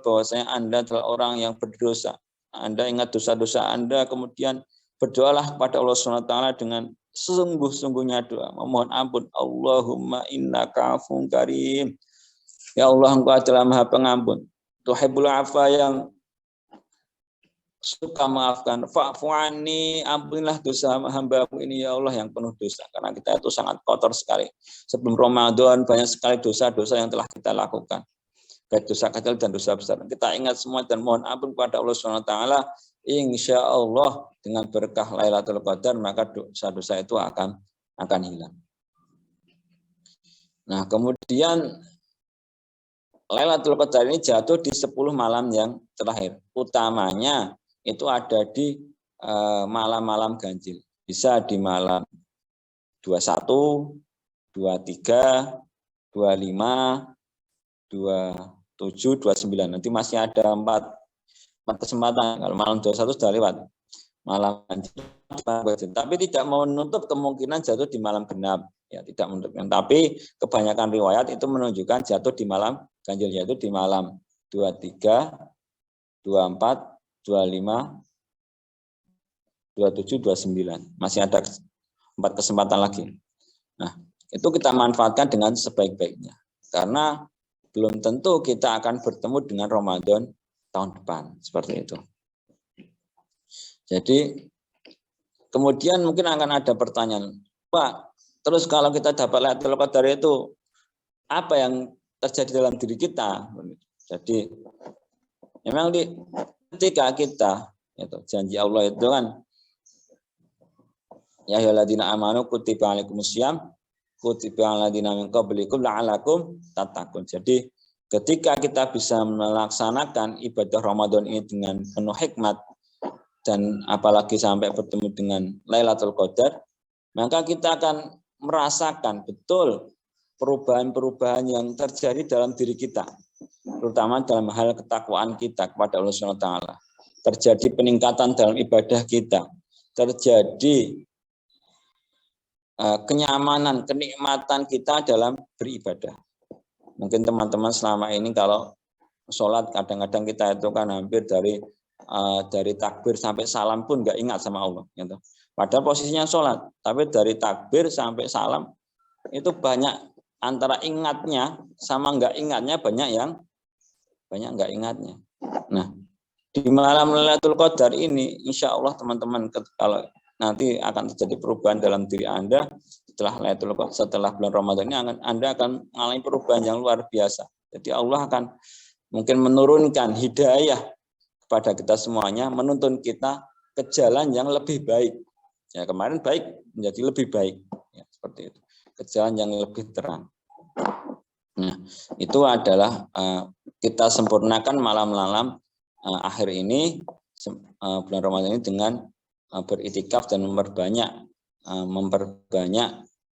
bahwasanya Anda adalah orang yang berdosa. Anda ingat dosa-dosa Anda, kemudian berdoalah kepada Allah Subhanahu wa Ta'ala dengan sungguh-sungguhnya doa, memohon ampun. Allahumma innaka afuwwun karim. Ya Allah, Engkau adalah Maha Pengampun. Tuhibbul afwa, yang suka maafkan. Fa'fu anni, ampunilah dosa hamba-Mu ini ya Allah yang penuh dosa. Karena kita itu sangat kotor sekali. Sebelum Ramadan banyak sekali dosa-dosa yang telah kita lakukan. Baik dosa kecil dan dosa besar. Kita ingat semua dan mohon ampun kepada Allah Subhanahu wa Ta'ala. Insya Allah dengan berkah Lailatul Qadar maka dosa-dosa itu akan hilang. Nah, kemudian Lailatul Qadar ini jatuh di 10 malam yang terakhir. Utamanya itu ada di malam-malam ganjil. Bisa di malam 21, 23, 25, 27, 29. Nanti masih ada 4 kesempatan. Kalau malam 21 sudah lewat. Malam ganjil. Tapi tidak menutup kemungkinan jatuh di malam genap. Ya, tidak menutup. Tapi kebanyakan riwayat itu menunjukkan jatuh di malam ganjil, yaitu di malam 23, 24, 25, 27, 29. Masih ada 4 kesempatan lagi. Nah, itu kita manfaatkan dengan sebaik-baiknya. Karena belum tentu kita akan bertemu dengan Ramadan tahun depan. Seperti itu. Jadi, kemudian mungkin akan ada pertanyaan, Pak, terus kalau kita dapat Lailatul Qadar itu, apa yang terjadi dalam diri kita? Jadi, memang ketika kita, itu, janji Allah itu kan, ya ayyuhalladzina amanu kutiba alaikumusiyam, kutiba aladzina min qablikum la'alakum tattaqun. Jadi ketika kita bisa melaksanakan ibadah Ramadan ini dengan penuh hikmat dan apalagi sampai bertemu dengan Lailatul Qadar, maka kita akan merasakan betul perubahan-perubahan yang terjadi dalam diri kita, terutama dalam hal ketakwaan kita kepada Allah Subhanahu wa Ta'ala. Terjadi peningkatan dalam ibadah kita, terjadi kenyamanan, kenikmatan kita dalam beribadah. Mungkin teman-teman selama ini kalau sholat kadang-kadang kita itu kan hampir dari takbir sampai salam pun nggak ingat sama Allah. Gitu. Padahal posisinya sholat, tapi dari takbir sampai salam itu banyak antara ingatnya sama nggak ingatnya, banyak nggak ingatnya. Nah, di malam Lailatul Qadar ini, insya Allah teman-teman kalau nanti akan terjadi perubahan dalam diri Anda setelah bulan Ramadan ini, Anda akan mengalami perubahan yang luar biasa. Jadi Allah akan mungkin menurunkan hidayah kepada kita semuanya, menuntun kita ke jalan yang lebih baik. Ya, kemarin baik menjadi lebih baik. Ya, seperti itu. Ke jalan yang lebih terang. Nah, itu adalah kita sempurnakan malam-malam akhir ini, bulan Ramadan ini dengan beriktikaf dan memperbanyak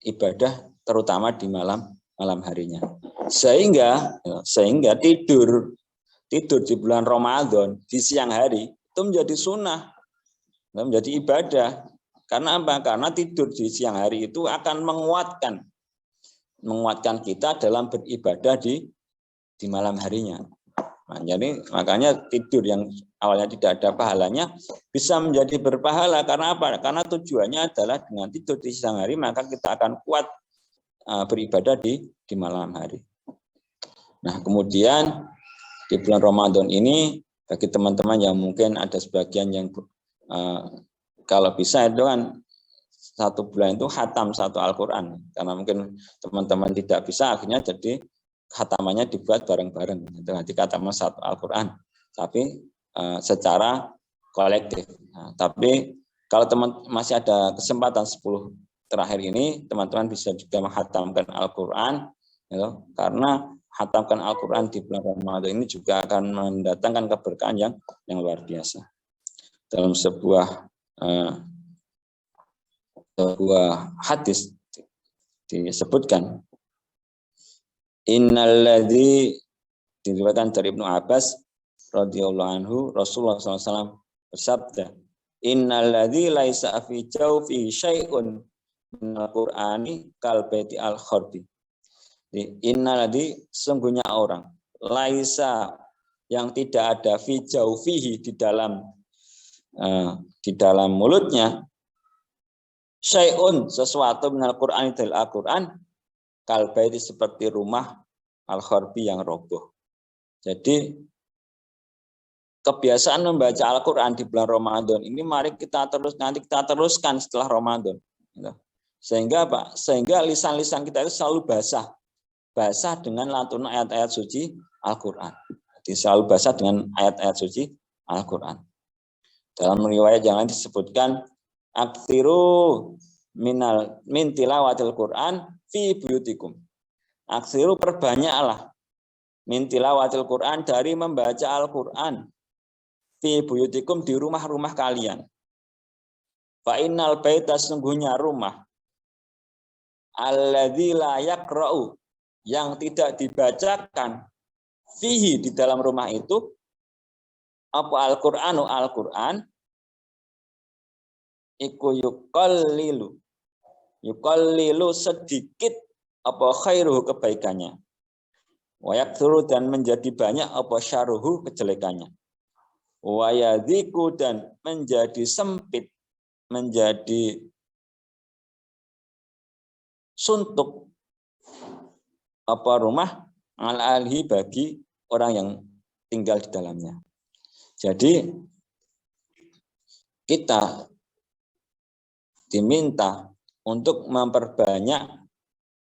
ibadah terutama di malam harinya. Sehingga tidur di bulan Ramadan di siang hari itu menjadi sunnah, menjadi ibadah. Karena apa? Karena tidur di siang hari itu akan menguatkan kita dalam beribadah di malam harinya. Nah, jadi makanya tidur yang awalnya tidak ada pahalanya, bisa menjadi berpahala. Karena apa? Karena tujuannya adalah dengan tidur di siang hari, maka kita akan kuat beribadah di malam hari. Nah, kemudian di bulan Ramadan ini, bagi teman-teman yang mungkin ada sebagian yang kalau bisa itu kan 1 bulan itu khatam 1 Al-Quran. Karena mungkin teman-teman tidak bisa, akhirnya jadi khatamannya dibuat bareng-bareng. Itu nanti khataman 1 Al-Quran. Tapi secara kolektif. Nah, tapi kalau teman masih ada kesempatan 10 terakhir ini, teman-teman bisa juga menghatamkan Al-Quran. Ya, karena khatamkan Al-Quran di bulan Ramadan ini juga akan mendatangkan keberkahan yang luar biasa. Dalam sebuah hadis disebutkan, innalladzi, diriwayatkan dari Ibnu Abbas radhiyallahu anhu, Rasulullah SAW bersabda, innalladzi laisa fi jawfi syai'un minal Qur'ani kal baiti al-kharbi. Innalladzi, sungguhnya orang, laisa, yang tidak ada fi jawfihi, di dalam mulutnya, syai'un, sesuatu minal Qur'ani, dari Al-Quran, kal baiti, seperti rumah al-kharbi yang roboh. Jadi kebiasaan membaca Al-Quran di bulan Ramadan ini mari kita teruskan setelah Ramadan. Sehingga apa? Sehingga lisan-lisan kita itu selalu basah dengan lantunan ayat-ayat suci Al-Quran. Jadi selalu basah dengan ayat-ayat suci Al-Quran. Dalam riwayat yang lain disebutkan, aktsiru min tilawatil Quran fi buyutikum. Aktsiru, perbanyaklah, min tilawatil Quran, dari membaca Al-Quran, fi buyutikum, di rumah-rumah kalian. Fa innal baita, sungguhnya rumah, alladzi la yaqra'u, yang tidak dibacakan, fihi, di dalam rumah itu, apa Al-Qur'anu, Al-Qur'an, iku yuqallilu sedikit, apa khairuhu, kebaikannya, wa yaktsuru, dan menjadi banyak, apa syarruhu, kejelekannya, wa yadziku, dan menjadi sempit, menjadi suntuk, apa rumah al-alhi, bagi orang yang tinggal di dalamnya. Jadi kita diminta untuk memperbanyak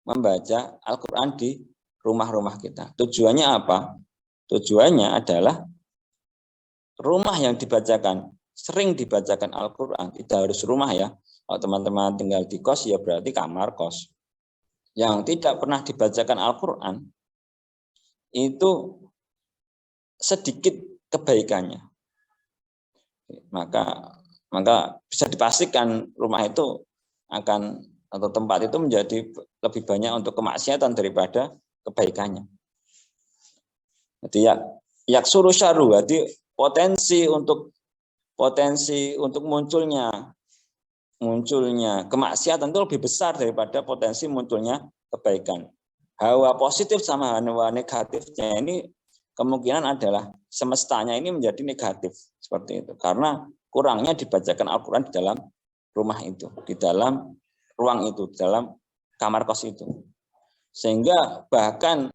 membaca Al-Quran di rumah-rumah kita. Tujuannya apa? Tujuannya adalah rumah yang dibacakan, sering dibacakan Al-Quran, tidak harus rumah ya. Kalau teman-teman tinggal di kos, ya berarti kamar kos. Yang tidak pernah dibacakan Al-Quran, itu sedikit kebaikannya. Maka bisa dipastikan rumah itu akan, atau tempat itu menjadi lebih banyak untuk kemaksiatan daripada kebaikannya. Jadi yaksuru syarru, jadi potensi untuk munculnya kemaksiatan itu lebih besar daripada potensi munculnya kebaikan. Hawa positif sama hawa negatifnya ini kemungkinan adalah semestanya ini menjadi negatif seperti itu, karena kurangnya dibacakan Al-Quran di dalam rumah itu, di dalam ruang itu, di dalam kamar kos itu, sehingga bahkan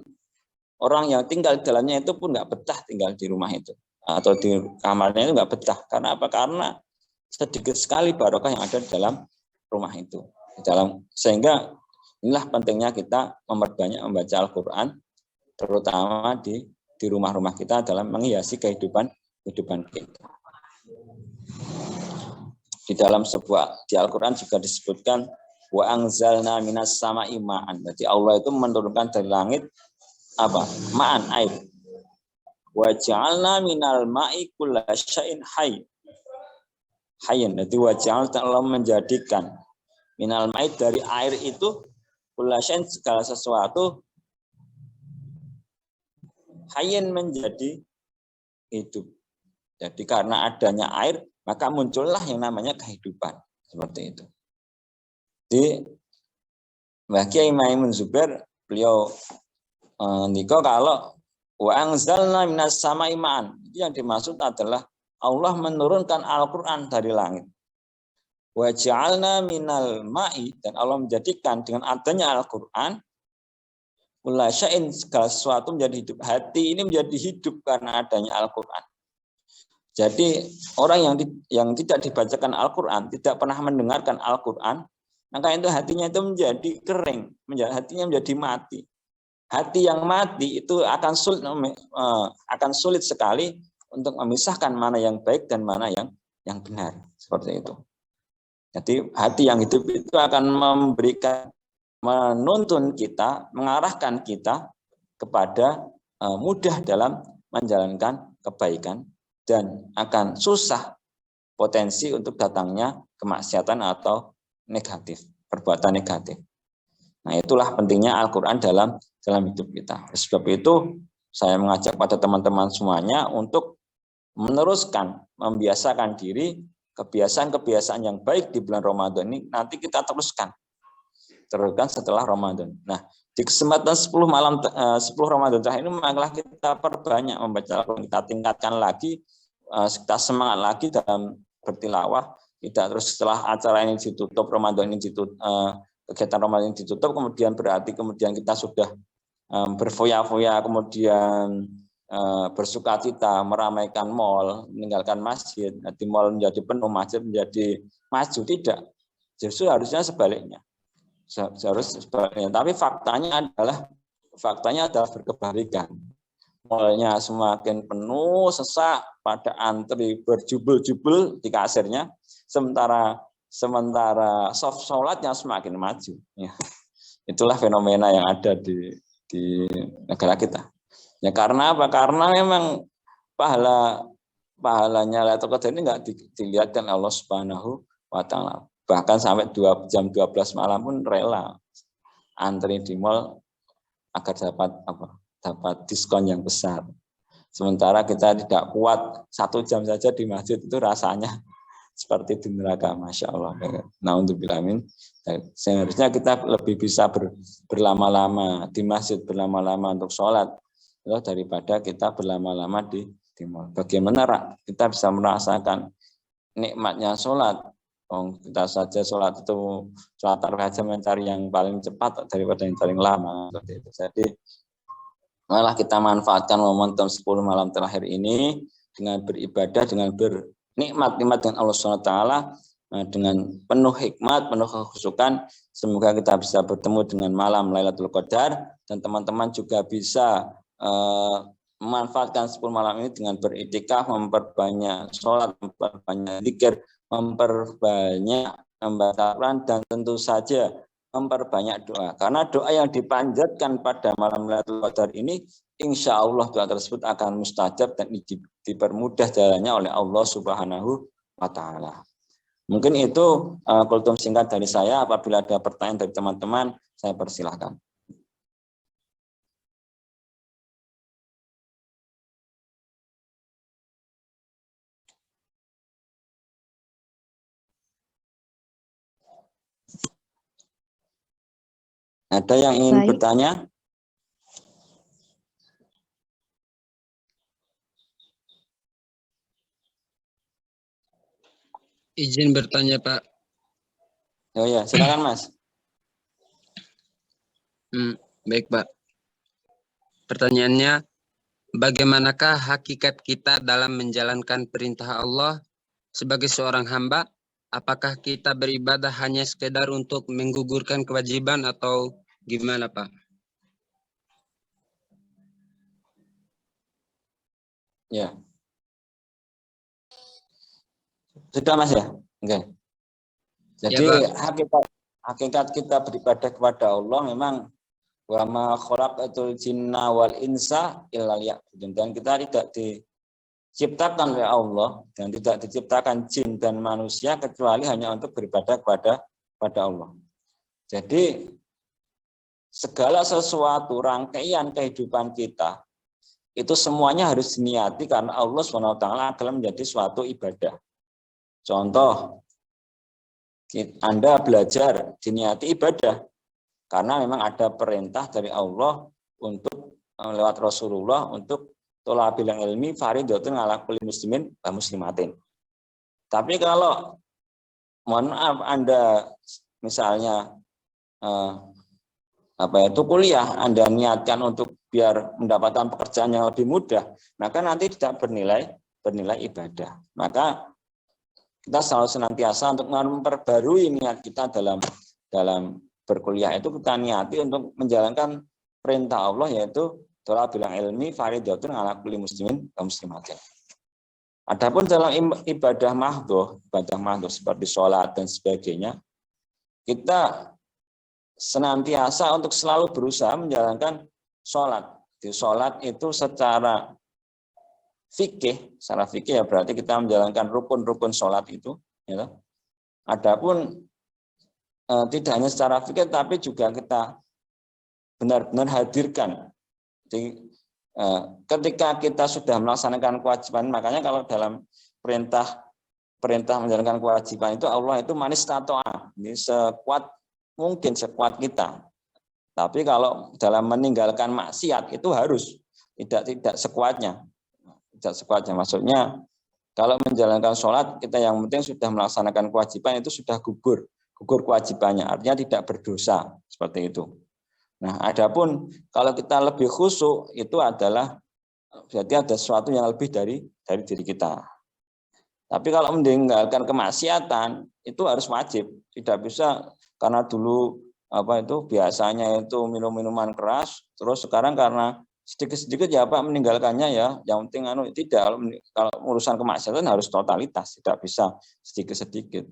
orang yang tinggal di dalamnya itu pun nggak betah tinggal di rumah itu atau di kamarnya itu nggak betah. Karena apa? Karena sedikit sekali barokah yang ada di dalam rumah itu. Sehingga inilah pentingnya kita memperbanyak membaca Al-Quran, terutama di rumah-rumah kita, dalam menghiasi kehidupan kita. Di dalam di Al-Quran juga disebutkan, wa anzalna minas sama'i ma'an. Jadi Allah itu menurunkan dari langit apa? Ma'an, air. Wa ja'alna minal ma'i kulla syai'in hayyin. Jadi wa ja'alna, Allah menjadikan minal ma'i, dari air itu, kulla syai'in, segala sesuatu, hayyin, menjadi hidup. Jadi karena adanya air, maka muncullah yang namanya kehidupan. Seperti itu. Di Kiai Maimun Zubair, beliau kalau wa anzalna minas sama'i ma'an, yang dimaksud adalah Allah menurunkan Al-Quran dari langit. Wa ja'alna minal ma'i, dan Allah menjadikan dengan adanya Al-Quran kulla syai'in, segala sesuatu menjadi hidup. Hati ini menjadi hidup karena adanya Al-Quran. Jadi orang yang tidak dibacakan Al-Quran, tidak pernah mendengarkan Al-Quran, maka itu hatinya itu menjadi kering, hatinya menjadi mati. Hati yang mati itu akan sulit sekali untuk memisahkan mana yang baik dan mana yang benar, seperti itu. Jadi hati yang hidup itu akan menuntun kita, mengarahkan kita kepada mudah dalam menjalankan kebaikan, dan akan susah potensi untuk datangnya kemaksiatan atau negatif, perbuatan negatif. Nah, itulah pentingnya Al-Quran dalam hidup kita. Sebab itu saya mengajak pada teman-teman semuanya untuk meneruskan, membiasakan diri, kebiasaan-kebiasaan yang baik di bulan Ramadan ini nanti kita teruskan setelah Ramadan. Nah, di kesempatan 10 Ramadan terakhir ini malah kita perbanyak membaca Al-Quran, kita tingkatkan lagi, kita semangat lagi dalam bertilawah. Kita terus setelah acara ini ditutup, Ramadan ini ditutup, kegiatan Ramadan ini ditutup, kemudian berarti kita sudah berfoya-foya, kemudian bersukacita meramaikan mal, meninggalkan masjid. Di mal menjadi penuh, masjid menjadi maju. Tidak, justru harusnya sebaliknya. Sebaliknya. Tapi faktanya adalah berkebalikan. Malnya semakin penuh, sesak, pada antri berjubel-jubel di kasirnya, sementara soft sholatnya semakin maju. Ya. Itulah fenomena yang ada di negara kita. Ya, karena apa? Karena memang pahalanya Lailatul Qadar ini nggak dilihatkan Allah Subhanahu wa Ta'ala. Bahkan sampai jam 12 malam pun rela antri di mal agar dapat diskon yang besar. Sementara kita tidak kuat 1 jam saja di masjid, itu rasanya seperti di neraka, Masya Allah. Nah, untuk bilamin, seharusnya kita lebih bisa berlama-lama di masjid, berlama-lama untuk sholat, daripada kita berlama-lama di mall. Bagaimana kita bisa merasakan nikmatnya sholat? Kita saja sholat itu, sholat tarawih aja mencari yang paling cepat daripada yang paling lama. Jadi malah kita manfaatkan momentum 10 malam terakhir ini dengan beribadah, dengan bernikmat dengan Allah SWT, dengan penuh hikmat, penuh kekhusyukan. Semoga kita bisa bertemu dengan malam Lailatul Qadar, dan teman-teman juga bisa memanfaatkan 10 malam ini dengan beriktikaf, memperbanyak sholat, memperbanyak zikir, memperbanyak membaca Quran, dan tentu saja memperbanyak doa. Karena doa yang dipanjatkan pada malam Lailatul Qadar ini, insya Allah doa tersebut akan mustajab dan dipermudah jalannya oleh Allah Subhanahu wa Ta'ala. Mungkin itu kultum singkat dari saya. Apabila ada pertanyaan dari teman-teman, saya persilahkan. Ada yang ingin bertanya? Izin bertanya, Pak. Oh ya, silakan Mas. Baik, Pak. Pertanyaannya, bagaimanakah hakikat kita dalam menjalankan perintah Allah sebagai seorang hamba? Apakah kita beribadah hanya sekedar untuk menggugurkan kewajiban atau gimana, Pak? Ya. Sudah Mas ya? Oke. Jadi ya, hakikat kita beribadah kepada Allah memang wa ma khalaqatul jinna wal insa illa liya'budun. Dan kita tidak diciptakan oleh Allah dan tidak diciptakan jin dan manusia kecuali hanya untuk beribadah kepada Allah. Jadi segala sesuatu rangkaian kehidupan kita itu semuanya harus diniati karena Allah SWT adalah menjadi suatu ibadah. Contoh, Anda belajar diniati ibadah karena memang ada perintah dari Allah untuk lewat Rasulullah untuk thalabil ilmi fardhatun 'ala kulli muslimin wa muslimatin. Tapi kalau mohon maaf Anda misalnya kuliah, Anda niatkan untuk biar mendapatkan pekerjaan yang lebih mudah, maka nanti tidak bernilai ibadah. Maka kita selalu senantiasa untuk memperbarui niat kita dalam berkuliah itu kita niati untuk menjalankan perintah Allah, yaitu thalabil ilmi fardhatun 'ala kulli muslimin wa muslimatin. Adapun dalam ibadah mahdhah seperti sholat dan sebagainya, kita senantiasa untuk selalu berusaha menjalankan sholat. Di sholat itu secara fikih ya berarti kita menjalankan rukun-rukun sholat itu. Ya. Adapun tidak hanya secara fikih, tapi juga kita benar-benar hadirkan. Jadi, ketika kita sudah melaksanakan kewajiban, makanya kalau dalam perintah menjalankan kewajiban itu Allah itu manis tatoa, ini sekuat mungkin, sekuat kita. Tapi kalau dalam meninggalkan maksiat itu harus tidak sekuatnya, maksudnya kalau menjalankan sholat kita yang penting sudah melaksanakan kewajiban itu sudah gugur kewajibannya, artinya tidak berdosa seperti itu. Nah, adapun kalau kita lebih khusyuk itu adalah berarti ada sesuatu yang lebih dari diri kita. Tapi kalau meninggalkan kemaksiatan itu harus wajib, tidak bisa karena dulu biasanya itu minum minuman keras, terus sekarang karena sedikit-sedikit ya Pak meninggalkannya ya, yang penting tidak. Kalau urusan kemaksiatan harus totalitas, tidak bisa sedikit-sedikit.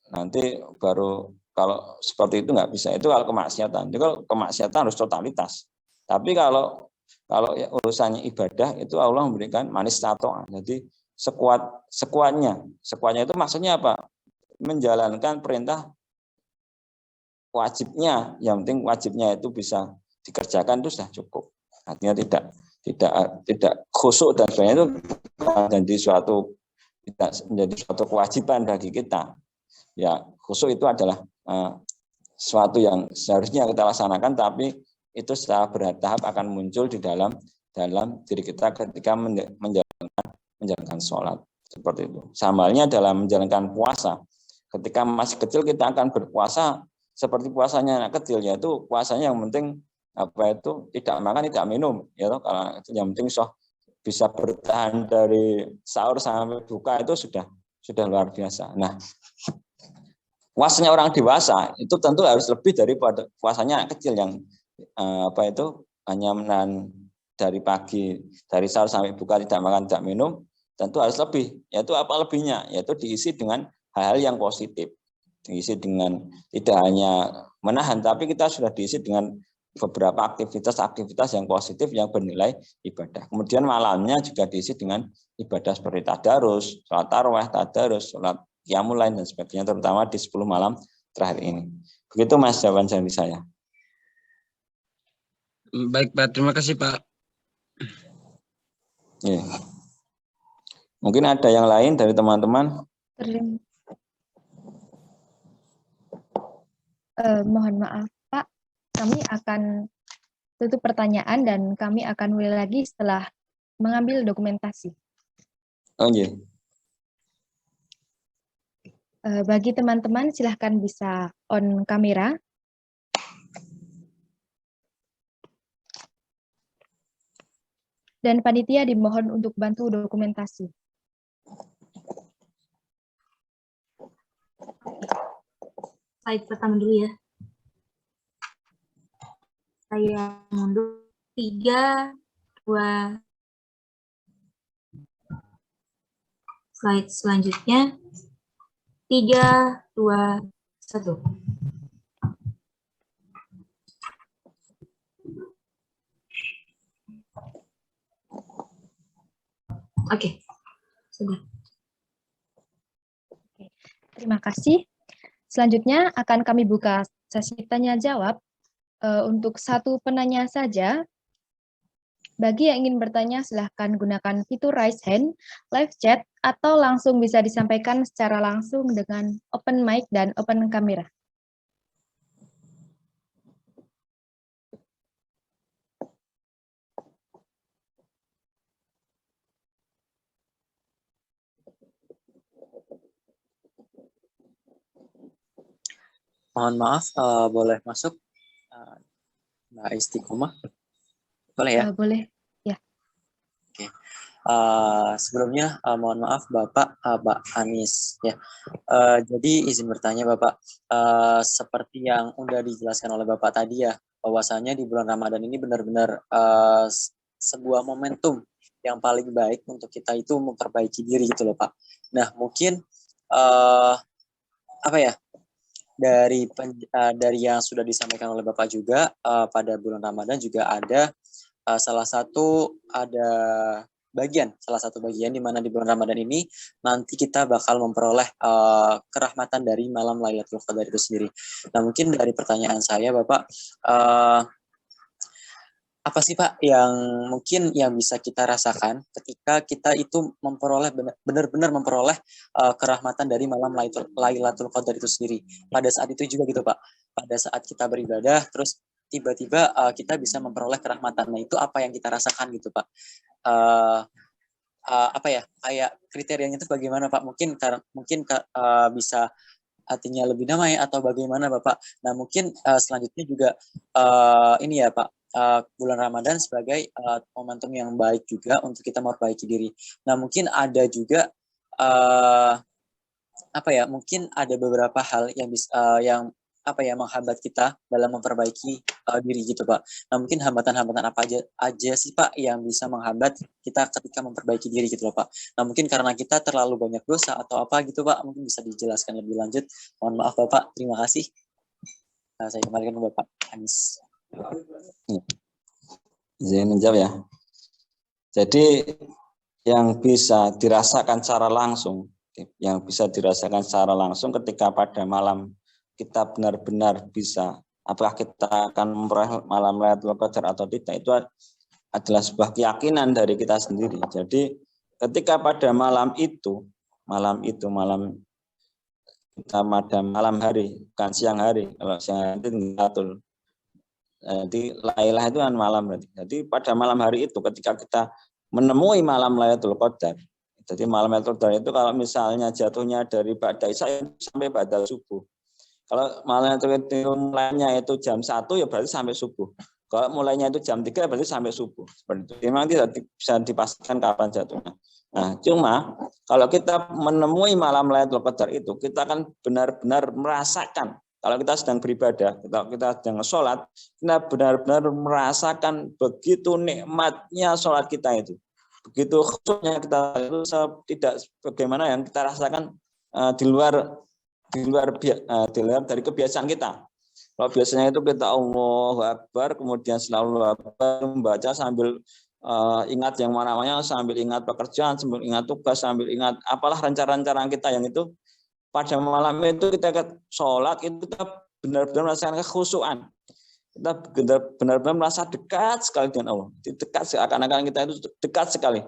Nanti baru kalau seperti itu nggak bisa, itu kalau kemaksiatan. Jadi kalau kemaksiatan harus totalitas. Tapi kalau ya, urusannya ibadah itu Allah memberikan manis tato. Jadi sekuatnya itu maksudnya apa? Menjalankan perintah wajibnya, yang penting wajibnya itu bisa dikerjakan itu sudah cukup. Artinya tidak khusyuk dan sebagainya itu tidak menjadi suatu kewajiban bagi kita. Ya, khusyuk itu adalah sesuatu yang seharusnya kita laksanakan, tapi itu secara bertahap akan muncul di dalam diri kita ketika menjalankan sholat seperti itu. Sama halnya dalam menjalankan puasa. Ketika masih kecil kita akan berpuasa seperti puasanya anak kecil, yaitu puasanya yang penting tidak makan tidak minum, ya toh, kalau itu yang penting bisa bertahan dari sahur sampai buka itu sudah luar biasa. Nah, puasanya orang dewasa itu tentu harus lebih daripada puasanya anak kecil yang hanya menahan dari pagi, dari sahur sampai buka tidak makan tidak minum, tentu harus lebih. Yaitu apa lebihnya? Yaitu diisi dengan hal-hal yang positif, diisi dengan tidak hanya menahan, tapi kita sudah diisi dengan beberapa aktivitas yang positif yang bernilai ibadah. Kemudian malamnya juga diisi dengan ibadah seperti tadarus, sholat tarawih, tadarus, sholat qiyamul lail dan sebagainya, terutama di 10 malam terakhir ini. Begitu Mas jawaban dari saya. Baik Pak, terima kasih Pak. Ya. Mungkin ada yang lain dari teman-teman? Mohon maaf Pak, kami akan tutup pertanyaan dan kami akan mulai lagi setelah mengambil dokumentasi. Oh iya. Bagi teman-teman silahkan bisa on kamera. Dan panitia dimohon untuk bantu dokumentasi. Slide pertama dulu ya. Saya mundur 3, 2. Slide selanjutnya 3, 2, 1. Oke, sudah. Terima kasih. Selanjutnya akan kami buka sesi tanya jawab untuk satu penanya saja. Bagi yang ingin bertanya silahkan gunakan fitur raise hand, live chat, atau langsung bisa disampaikan secara langsung dengan open mic dan open kamera. Mohon maaf, boleh masuk Mbak Istiqomah? Boleh ya? Boleh. Oke. Sebelumnya mohon maaf Bapak, Pak Anies ya. Jadi izin bertanya Bapak, seperti yang udah dijelaskan oleh Bapak tadi ya, bahwasanya di bulan Ramadan ini benar-benar sebuah momentum yang paling baik untuk kita itu memperbaiki diri gitu loh Pak. Nah mungkin apa ya, dari yang sudah disampaikan oleh Bapak juga, pada bulan Ramadan juga ada salah satu bagian di mana di bulan Ramadan ini nanti kita bakal memperoleh kerahmatan dari malam Lailatul Qadar itu sendiri. Nah mungkin dari pertanyaan saya Bapak, apa sih Pak yang mungkin yang bisa kita rasakan ketika kita itu benar-benar memperoleh kerahmatan dari malam Lailatul Qadar itu sendiri. Pada saat itu juga gitu Pak, pada saat kita beribadah terus tiba-tiba kita bisa memperoleh kerahmatan. Nah itu apa yang kita rasakan gitu Pak? Apa ya, kayak kriterianya itu bagaimana Pak? Mungkin bisa hatinya lebih damai atau bagaimana Bapak? Nah mungkin selanjutnya juga ini ya Pak, bulan Ramadan sebagai momentum yang baik juga untuk kita memperbaiki diri. Nah mungkin ada juga apa ya, mungkin ada beberapa hal yang bisa yang apa ya menghambat kita dalam memperbaiki diri gitu Pak. Nah mungkin hambatan-hambatan apa aja sih Pak yang bisa menghambat kita ketika memperbaiki diri gitu loh Pak. Nah mungkin karena kita terlalu banyak dosa atau apa gitu Pak, mungkin bisa dijelaskan lebih lanjut. Mohon maaf Bapak, terima kasih. Saya kembalikan ke Bapak Anies. Izin menjawab ya. Jadi yang bisa dirasakan secara langsung ketika pada malam kita benar-benar bisa, apakah kita akan memperoleh malam Lailatul Qadar atau tidak, itu adalah sebuah keyakinan dari kita sendiri. Jadi ketika pada malam hari, bukan siang hari. Kalau siang hari itu ngatul. Jadi Lailah itu kan malam berarti. Jadi pada malam hari itu ketika kita menemui malam Lailatul Qadar. Jadi malam Lailatul Qadar itu kalau misalnya jatuhnya dari ba'da isya sampai ba'da subuh. Kalau malam itu mulainya itu jam 1 ya berarti sampai subuh. Kalau mulainya itu jam 3 berarti sampai subuh. Seperti itu. Memang tidak bisa dipastikan kapan jatuhnya. Nah, cuma kalau kita menemui malam Lailatul Qadar itu, kita akan benar-benar merasakan. Kalau kita sedang beribadah, kalau kita sedang sholat, kita benar-benar merasakan begitu nikmatnya sholat kita itu. Begitu khususnya kita itu tidak bagaimana yang kita rasakan di luar dari kebiasaan kita. Kalau biasanya itu kita Allahu Akbar, kemudian selalu membaca sambil ingat yang namanya, sambil ingat pekerjaan, sambil ingat tugas, sambil ingat apalah rencana-rencana kita yang itu. Pada malam itu kita sholat itu kita benar-benar merasakan kekhusyuan. Kita benar-benar merasa dekat sekali dengan Allah. Dekat seakan-akan kita itu dekat sekali.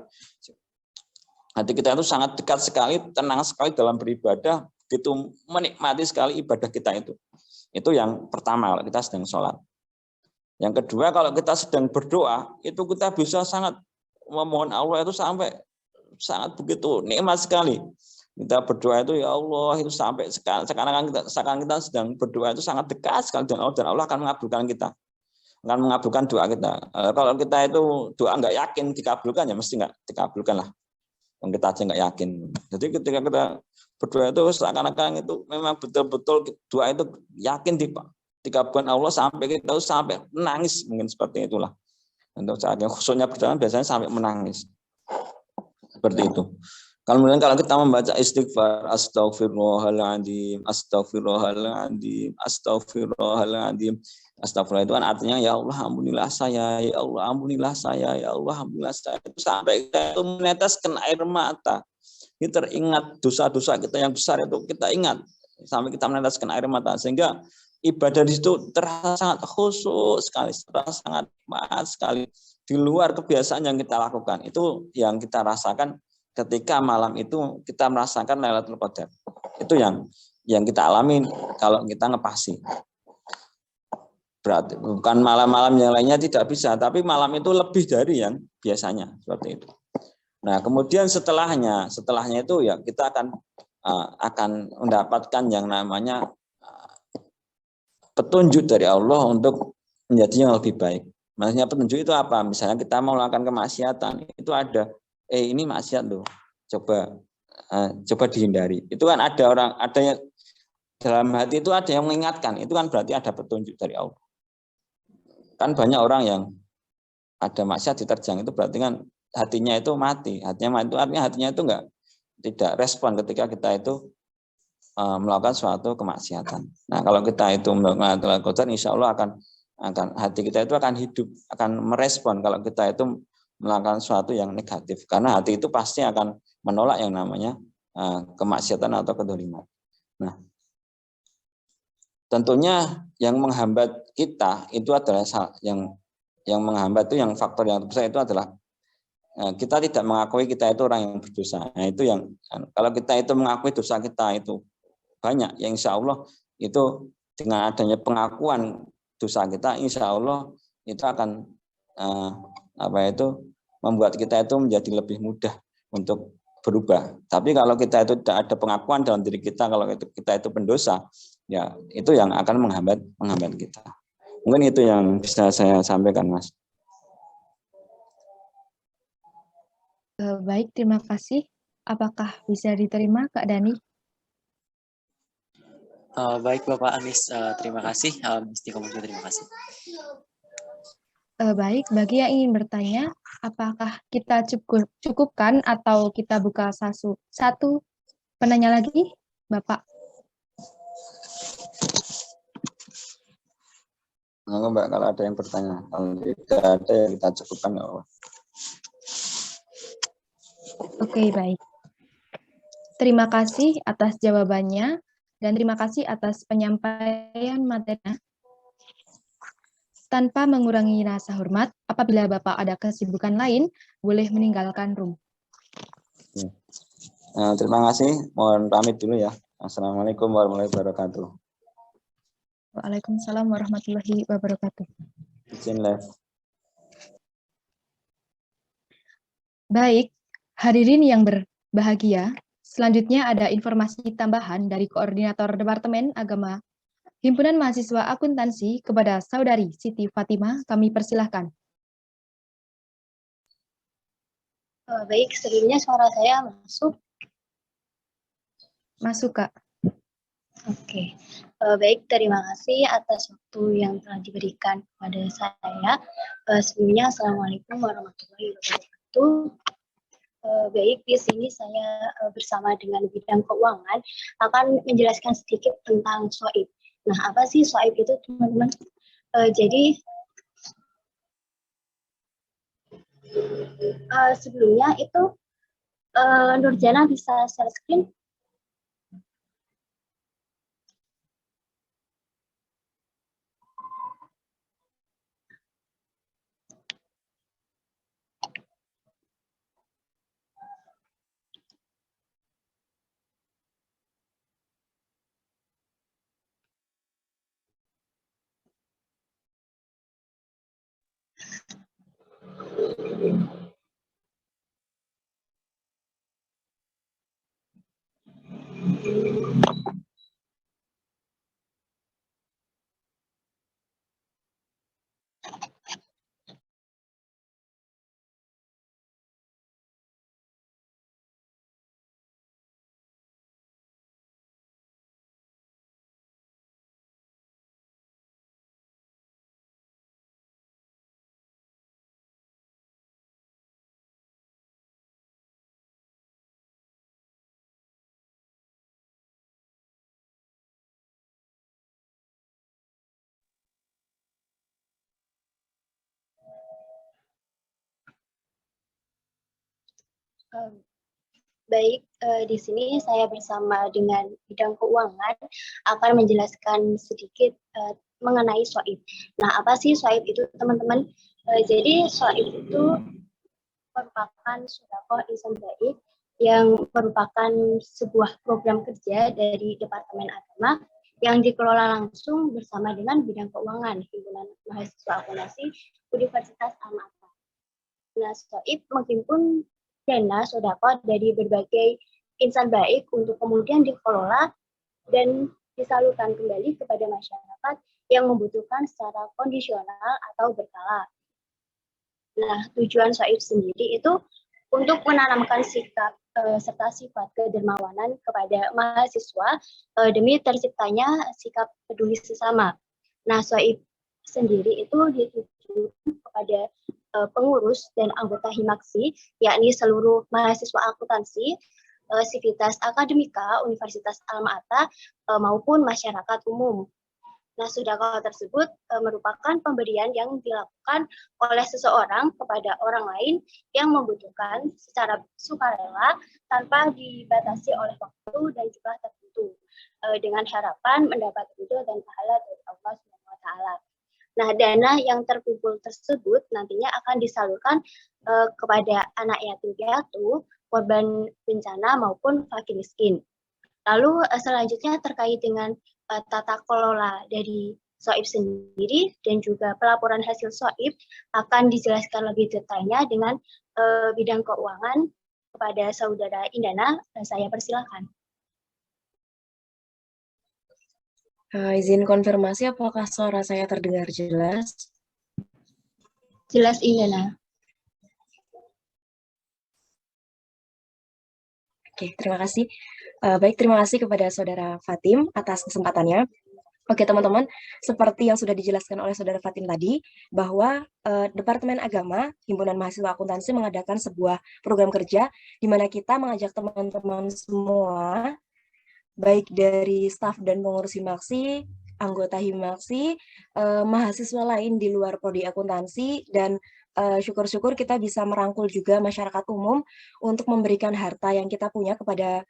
Hati kita itu sangat dekat sekali, tenang sekali dalam beribadah. Begitu menikmati sekali ibadah kita itu. Itu yang pertama kalau kita sedang sholat. Yang kedua kalau kita sedang berdoa, itu kita bisa sangat memohon Allah itu sampai sangat begitu nikmat sekali. Kita berdoa itu ya Allah itu sampai sekarang kita sedang berdoa itu sangat dekat sekali dengan Allah dan Allah akan mengabulkan kita. Akan mengabulkan doa kita. Kalau kita itu doa nggak yakin dikabulkan ya mesti nggak dikabulkan lah. Yang kita aja nggak yakin. Jadi ketika kita berdoa itu seakan-akan itu memang betul-betul doa itu yakin dikabulkan Allah sampai kita itu sampai menangis mungkin seperti itulah. Untuk saat yang khususnya berjalan biasanya sampai menangis. Seperti itu. Kemudian kalau kita membaca istighfar, astagfirullahaladzim, astagfirullahaladzim, astagfirullahaladzim, astagfirullah itu kan artinya ya Allah ampunilah saya, ya Allah ampunilah saya, ya Allah ampunilah saya. Sampai kita itu meneteskan air mata. Kita teringat dosa-dosa kita yang besar itu kita ingat sampai kita meneteskan air mata sehingga ibadah di situ terasa sangat khusyuk sekali, terasa sangat nikmat sekali di luar kebiasaan yang kita lakukan. Itu yang kita rasakan ketika malam itu kita merasakan Lailatul Qadar. Itu yang kita alami kalau kita ngepasi. Berarti bukan malam-malam yang lainnya tidak bisa, tapi malam itu lebih dari yang biasanya seperti itu. Nah, kemudian setelahnya itu ya kita akan mendapatkan yang namanya petunjuk dari Allah untuk menjadi yang lebih baik. Maksudnya petunjuk itu apa? Misalnya kita mau melakukan kemaksiatan, itu ada, ini maksiat loh, coba dihindari. Itu kan ada yang dalam hati itu ada yang mengingatkan, itu kan berarti ada petunjuk dari Allah. Kan banyak orang yang ada maksiat diterjang, itu berarti kan hatinya itu mati. Hatinya mati itu artinya hatinya itu tidak respon ketika kita itu melakukan suatu kemaksiatan. Nah, kalau kita itu melakukan kemaksiatan, insya Allah akan hati kita itu akan hidup, akan merespon kalau kita itu melakukan sesuatu yang negatif. Karena hati itu pasti akan menolak yang namanya kemaksiatan atau kedoliman. Nah, tentunya yang menghambat kita itu adalah yang menghambat itu, yang faktor yang terbesar itu adalah kita tidak mengakui kita itu orang yang berdosa. Nah, itu yang kalau kita itu mengakui dosa kita itu banyak, yang insya Allah itu dengan adanya pengakuan dosa kita, insya Allah itu akan membuat kita itu menjadi lebih mudah untuk berubah. Tapi kalau kita itu tidak ada pengakuan dalam diri kita, kalau kita itu pendosa, ya itu yang akan menghambat kita. Mungkin itu yang bisa saya sampaikan, Mas. Baik, terima kasih. Apakah bisa diterima, Kak Dani? Baik Bapak Anis, terima kasih. Mesti kamu juga terima kasih. Baik, bagi yang ingin bertanya, apakah kita cukupkan atau kita buka satu penanya lagi, Bapak? Mbak, kalau ada yang bertanya, kalau tidak ada ya kita cukupkan ya Allah. Oke, baik. Terima kasih atas jawabannya dan terima kasih atas penyampaian materinya. Tanpa mengurangi rasa hormat, apabila Bapak ada kesibukan lain, boleh meninggalkan room. Terima kasih. Mohon pamit dulu ya. Assalamualaikum warahmatullahi wabarakatuh. Waalaikumsalam warahmatullahi wabarakatuh. Izin live. Baik, hadirin yang berbahagia, selanjutnya ada informasi tambahan dari Koordinator Departemen Agama Himpunan Mahasiswa Akuntansi kepada Saudari Siti Fatimah, kami persilahkan. Baik, sebelumnya suara saya masuk? Masuk, Kak. Oke. Baik, terima kasih atas waktu yang telah diberikan kepada saya. Sebelumnya, Assalamualaikum warahmatullahi wabarakatuh. Baik, di sini saya bersama dengan bidang keuangan akan menjelaskan sedikit tentang SHOIB. Nah, apa sih SHOIB itu, teman-teman? Jadi, sebelumnya itu Nurjana bisa share screen? Baik, di sini saya bersama dengan bidang keuangan akan menjelaskan sedikit mengenai SHOIB. Nah, apa sih SHOIB itu, teman-teman? Jadi SHOIB itu merupakan sedekah ihsan baik yang merupakan sebuah program kerja dari Departemen Agama yang dikelola langsung bersama dengan bidang keuangan Himpunan Mahasiswa Akuntansi Universitas Al-Azhar. Nah, SHOIB menghimpun dana sedekah dari berbagai insan baik untuk kemudian dikelola dan disalurkan kembali kepada masyarakat yang membutuhkan secara kondisional atau berkala. Nah, tujuan SOIP sendiri itu untuk menanamkan sikap serta sifat kedermawanan kepada mahasiswa demi terciptanya sikap peduli sesama. Nah, SOIP sendiri itu ditujukan kepada pengurus dan anggota Himaksi, yakni seluruh mahasiswa akuntansi, sivitas akademika Universitas Alma-Ata maupun masyarakat umum. Nah, sedekah tersebut merupakan pemberian yang dilakukan oleh seseorang kepada orang lain yang membutuhkan secara sukarela tanpa dibatasi oleh waktu dan jumlah tertentu, dengan harapan mendapat ridho dan pahala dari Allah SWT. Nah, dana yang terkumpul tersebut nantinya akan disalurkan kepada anak yatim piatu, korban bencana maupun fakir miskin. Lalu selanjutnya terkait dengan tata kelola dari SOIP sendiri dan juga pelaporan hasil SOIP akan dijelaskan lebih detailnya dengan bidang keuangan kepada Saudara Indana. Saya persilakan. Izin konfirmasi, apakah suara saya terdengar jelas? Jelas, Indana. Oke, terima kasih. Baik, terima kasih kepada Saudara Fatim atas kesempatannya. Oke, teman-teman, seperti yang sudah dijelaskan oleh Saudara Fatim tadi, bahwa Departemen Agama, Himpunan Mahasiswa Akuntansi mengadakan sebuah program kerja di mana kita mengajak teman-teman semua, baik dari staf dan pengurus Himaksi, anggota Himaksi, mahasiswa lain di luar prodi akuntansi, dan syukur-syukur kita bisa merangkul juga masyarakat umum untuk memberikan harta yang kita punya kepada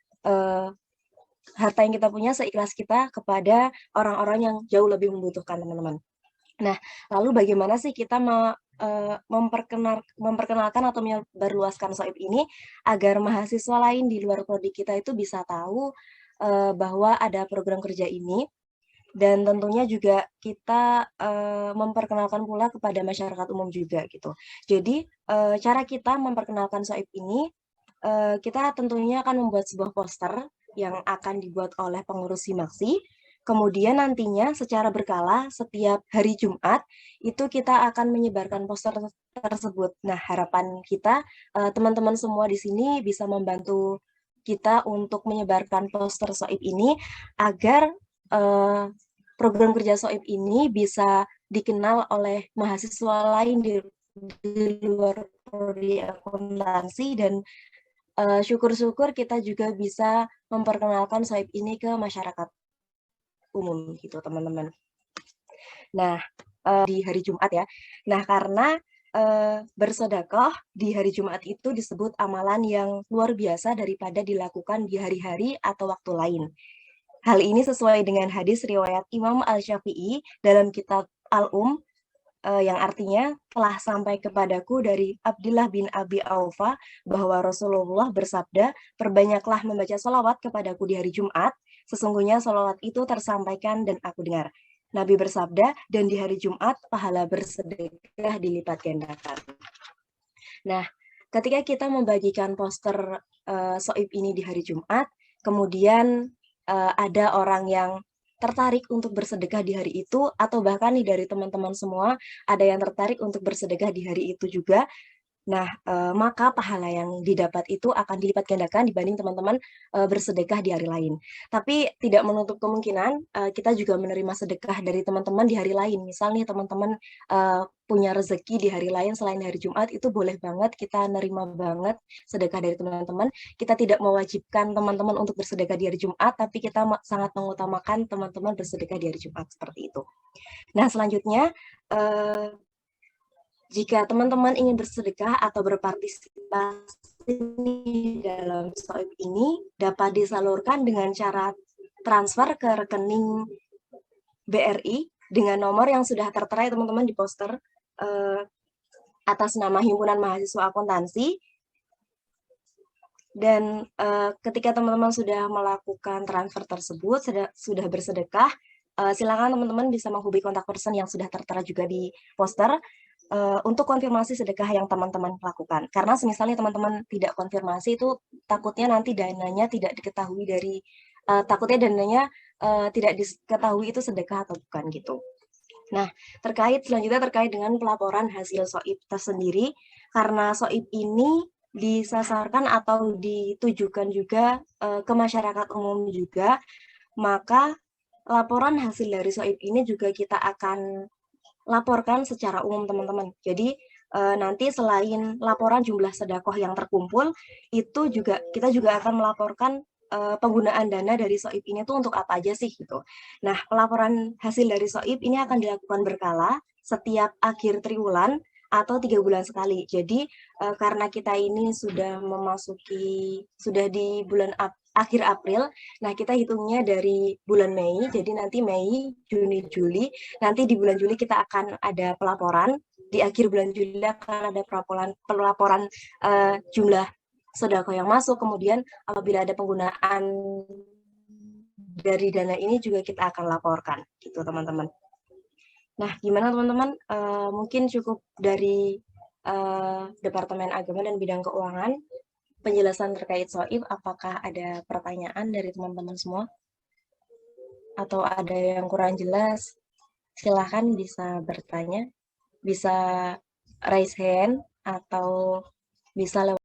seikhlas kita kepada orang-orang yang jauh lebih membutuhkan, teman-teman. Nah, lalu bagaimana sih kita memperkenalkan atau menyebarluaskan SOIP ini agar mahasiswa lain di luar prodi kita itu bisa tahu bahwa ada program kerja ini, dan tentunya juga kita memperkenalkan pula kepada masyarakat umum juga gitu. Jadi cara kita memperkenalkan SOIP ini, kita tentunya akan membuat sebuah poster yang akan dibuat oleh pengurus Himaksi. Kemudian nantinya secara berkala setiap hari Jumat itu kita akan menyebarkan poster tersebut. Nah, harapan kita teman-teman semua di sini bisa membantu kita untuk menyebarkan poster SOIP ini agar program kerja SOIP ini bisa dikenal oleh mahasiswa lain di luar prodi akuntansi, dan syukur-syukur kita juga bisa memperkenalkan SOIP ini ke masyarakat umum gitu, teman-teman. Nah, di hari Jumat ya. Nah, karena bersedekah di hari Jumat itu disebut amalan yang luar biasa daripada dilakukan di hari-hari atau waktu lain. Hal ini sesuai dengan hadis riwayat Imam Al-Syafi'i dalam kitab Al-Um, yang artinya telah sampai kepadaku dari Abdullah bin Abi Aufa bahwa Rasulullah bersabda, perbanyaklah membaca sholawat kepadaku di hari Jumat, sesungguhnya sholawat itu tersampaikan dan aku dengar. Nabi bersabda, dan di hari Jumat pahala bersedekah dilipat gandakan. Nah, ketika kita membagikan poster SOIP ini di hari Jumat, kemudian ada orang yang tertarik untuk bersedekah di hari itu, atau bahkan nih dari teman-teman semua ada yang tertarik untuk bersedekah di hari itu juga. Nah, maka pahala yang didapat itu akan dilipat gandakan dibanding teman-teman bersedekah di hari lain. Tapi tidak menutup kemungkinan kita juga menerima sedekah dari teman-teman di hari lain. Misal nih teman-teman punya rezeki di hari lain selain hari Jumat, itu boleh banget kita nerima banget sedekah dari teman-teman. Kita tidak mewajibkan teman-teman untuk bersedekah di hari Jumat, tapi kita sangat mengutamakan teman-teman bersedekah di hari Jumat, seperti itu. Nah, selanjutnya jika teman-teman ingin bersedekah atau berpartisipasi dalam SOIP ini, dapat disalurkan dengan cara transfer ke rekening BRI dengan nomor yang sudah tertera ya teman-teman di poster atas nama Himpunan Mahasiswa Akuntansi. Dan ketika teman-teman sudah melakukan transfer tersebut, sudah bersedekah, silakan teman-teman bisa menghubungi kontak person yang sudah tertera juga di poster untuk konfirmasi sedekah yang teman-teman lakukan. Karena misalnya teman-teman tidak konfirmasi, itu takutnya nanti dananya tidak diketahui dari, takutnya dananya tidak diketahui itu sedekah atau bukan gitu. Nah, selanjutnya terkait dengan pelaporan hasil SOIP tersendiri, karena SOIP ini disasarkan atau ditujukan juga ke masyarakat umum juga, maka laporan hasil dari SOIP ini juga kita akan laporkan secara umum teman-teman. Jadi nanti selain laporan jumlah sedekah yang terkumpul, itu juga kita juga akan melaporkan penggunaan dana dari SOIP ini tuh untuk apa aja sih gitu. Nah, pelaporan hasil dari SOIP ini akan dilakukan berkala setiap akhir triwulan atau 3 bulan sekali. Jadi karena kita ini sudah di bulan akhir April, nah kita hitungnya dari bulan Mei, jadi nanti Mei, Juni, Juli, nanti di bulan Juli kita akan ada pelaporan, di akhir bulan Juli akan ada pelaporan jumlah sedekah yang masuk, kemudian apabila ada penggunaan dari dana ini juga kita akan laporkan, gitu teman-teman. Nah, gimana teman-teman? Mungkin cukup dari Departemen Agama dan Bidang Keuangan, penjelasan terkait SOIP. Apakah ada pertanyaan dari teman-teman semua? Atau ada yang kurang jelas? Silahkan bisa bertanya, bisa raise hand, atau bisa lewat.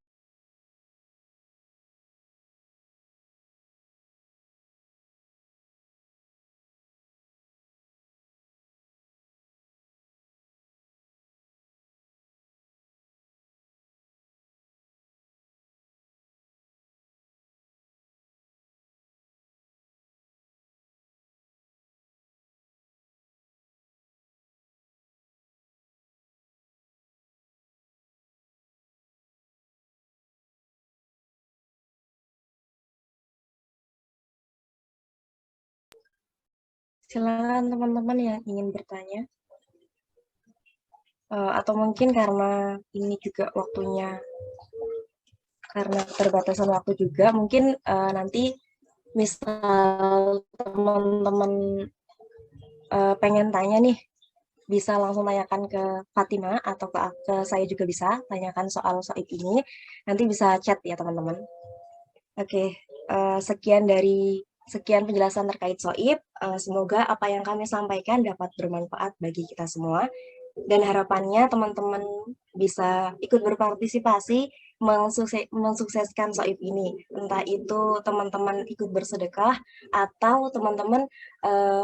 Silakan teman-teman yang ingin bertanya. Atau mungkin karena ini juga waktunya, karena keterbatasan waktu juga, mungkin nanti misal teman-teman pengen tanya nih, bisa langsung tanyakan ke Fatima atau ke saya juga bisa, tanyakan soal SOIP ini, nanti bisa chat ya teman-teman. Oke, sekian penjelasan terkait SOIP. Semoga apa yang kami sampaikan dapat bermanfaat bagi kita semua. Dan harapannya teman-teman bisa ikut berpartisipasi mensukseskan SOIP ini. Entah itu teman-teman ikut bersedekah atau teman-teman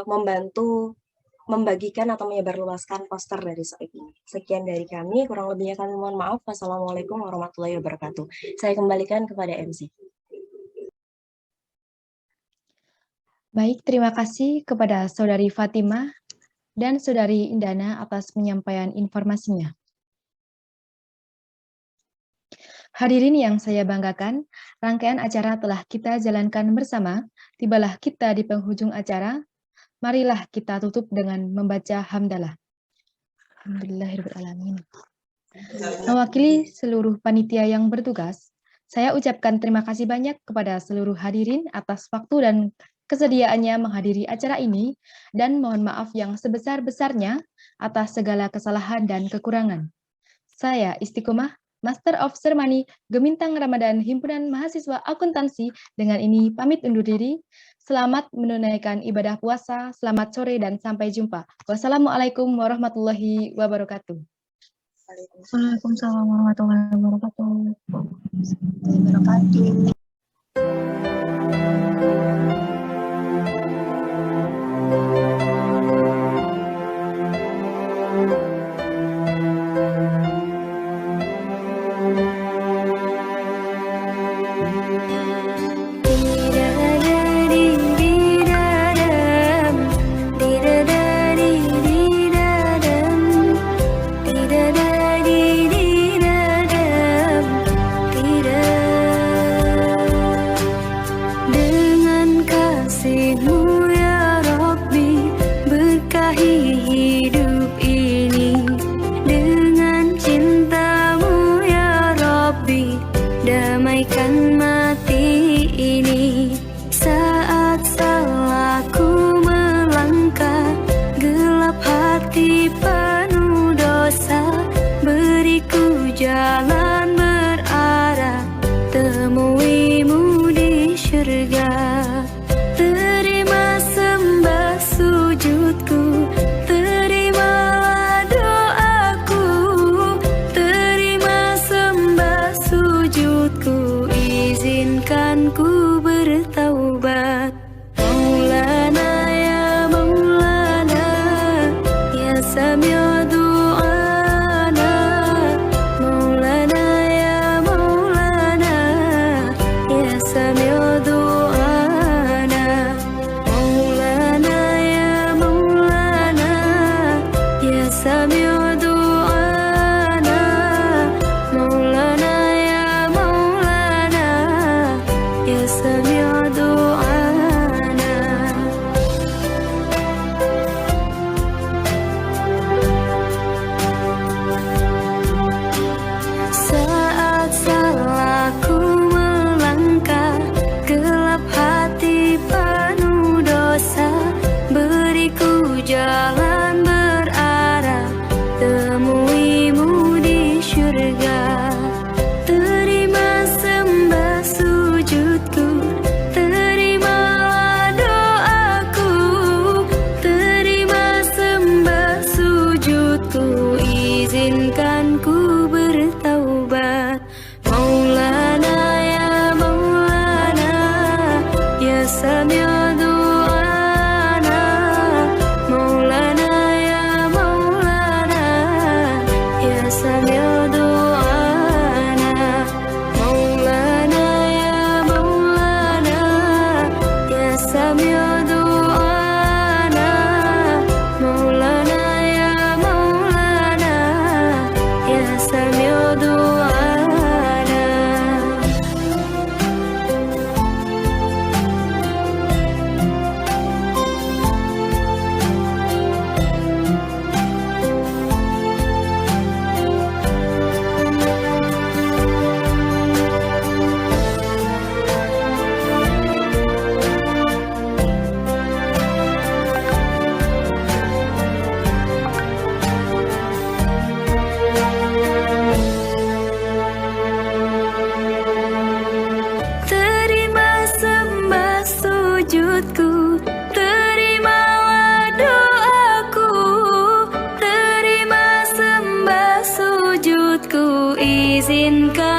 membantu membagikan atau menyebarluaskan poster dari SOIP ini. Sekian dari kami, kurang lebihnya kami mohon maaf. Wassalamualaikum warahmatullahi wabarakatuh. Saya kembalikan kepada MC. Baik, terima kasih kepada Saudari Fatima dan Saudari Indana atas penyampaian informasinya. Hadirin yang saya banggakan, rangkaian acara telah kita jalankan bersama. Tibalah kita di penghujung acara. Marilah kita tutup dengan membaca hamdalah. Alhamdulillahirrahmanirrahim. Mewakili seluruh panitia yang bertugas, saya ucapkan terima kasih banyak kepada seluruh hadirin atas waktu dan kesediaannya menghadiri acara ini, dan mohon maaf yang sebesar-besarnya atas segala kesalahan dan kekurangan. Saya Istiqomah, Master of Ceremony Gemintang Ramadan Himpunan Mahasiswa Akuntansi, dengan ini pamit undur diri. Selamat menunaikan ibadah puasa, selamat sore, dan sampai jumpa. Wassalamualaikum warahmatullahi wabarakatuh. Waalaikumsalam warahmatullahi wabarakatuh. Dengan kasih-Mu ya Rabbi, izinkan ku bertaubat. Maulana ya Maulana, ya Sami' du'ana. Maulana ya Maulana, ya Sami' du'ana. Maulana ya Maulana, ya Sami' du'ana. Maulana ya Maulana, ya Sami' du'ana. Terima sembah sujudku, terimalah doaku. Terima sembah sujudku, izinkan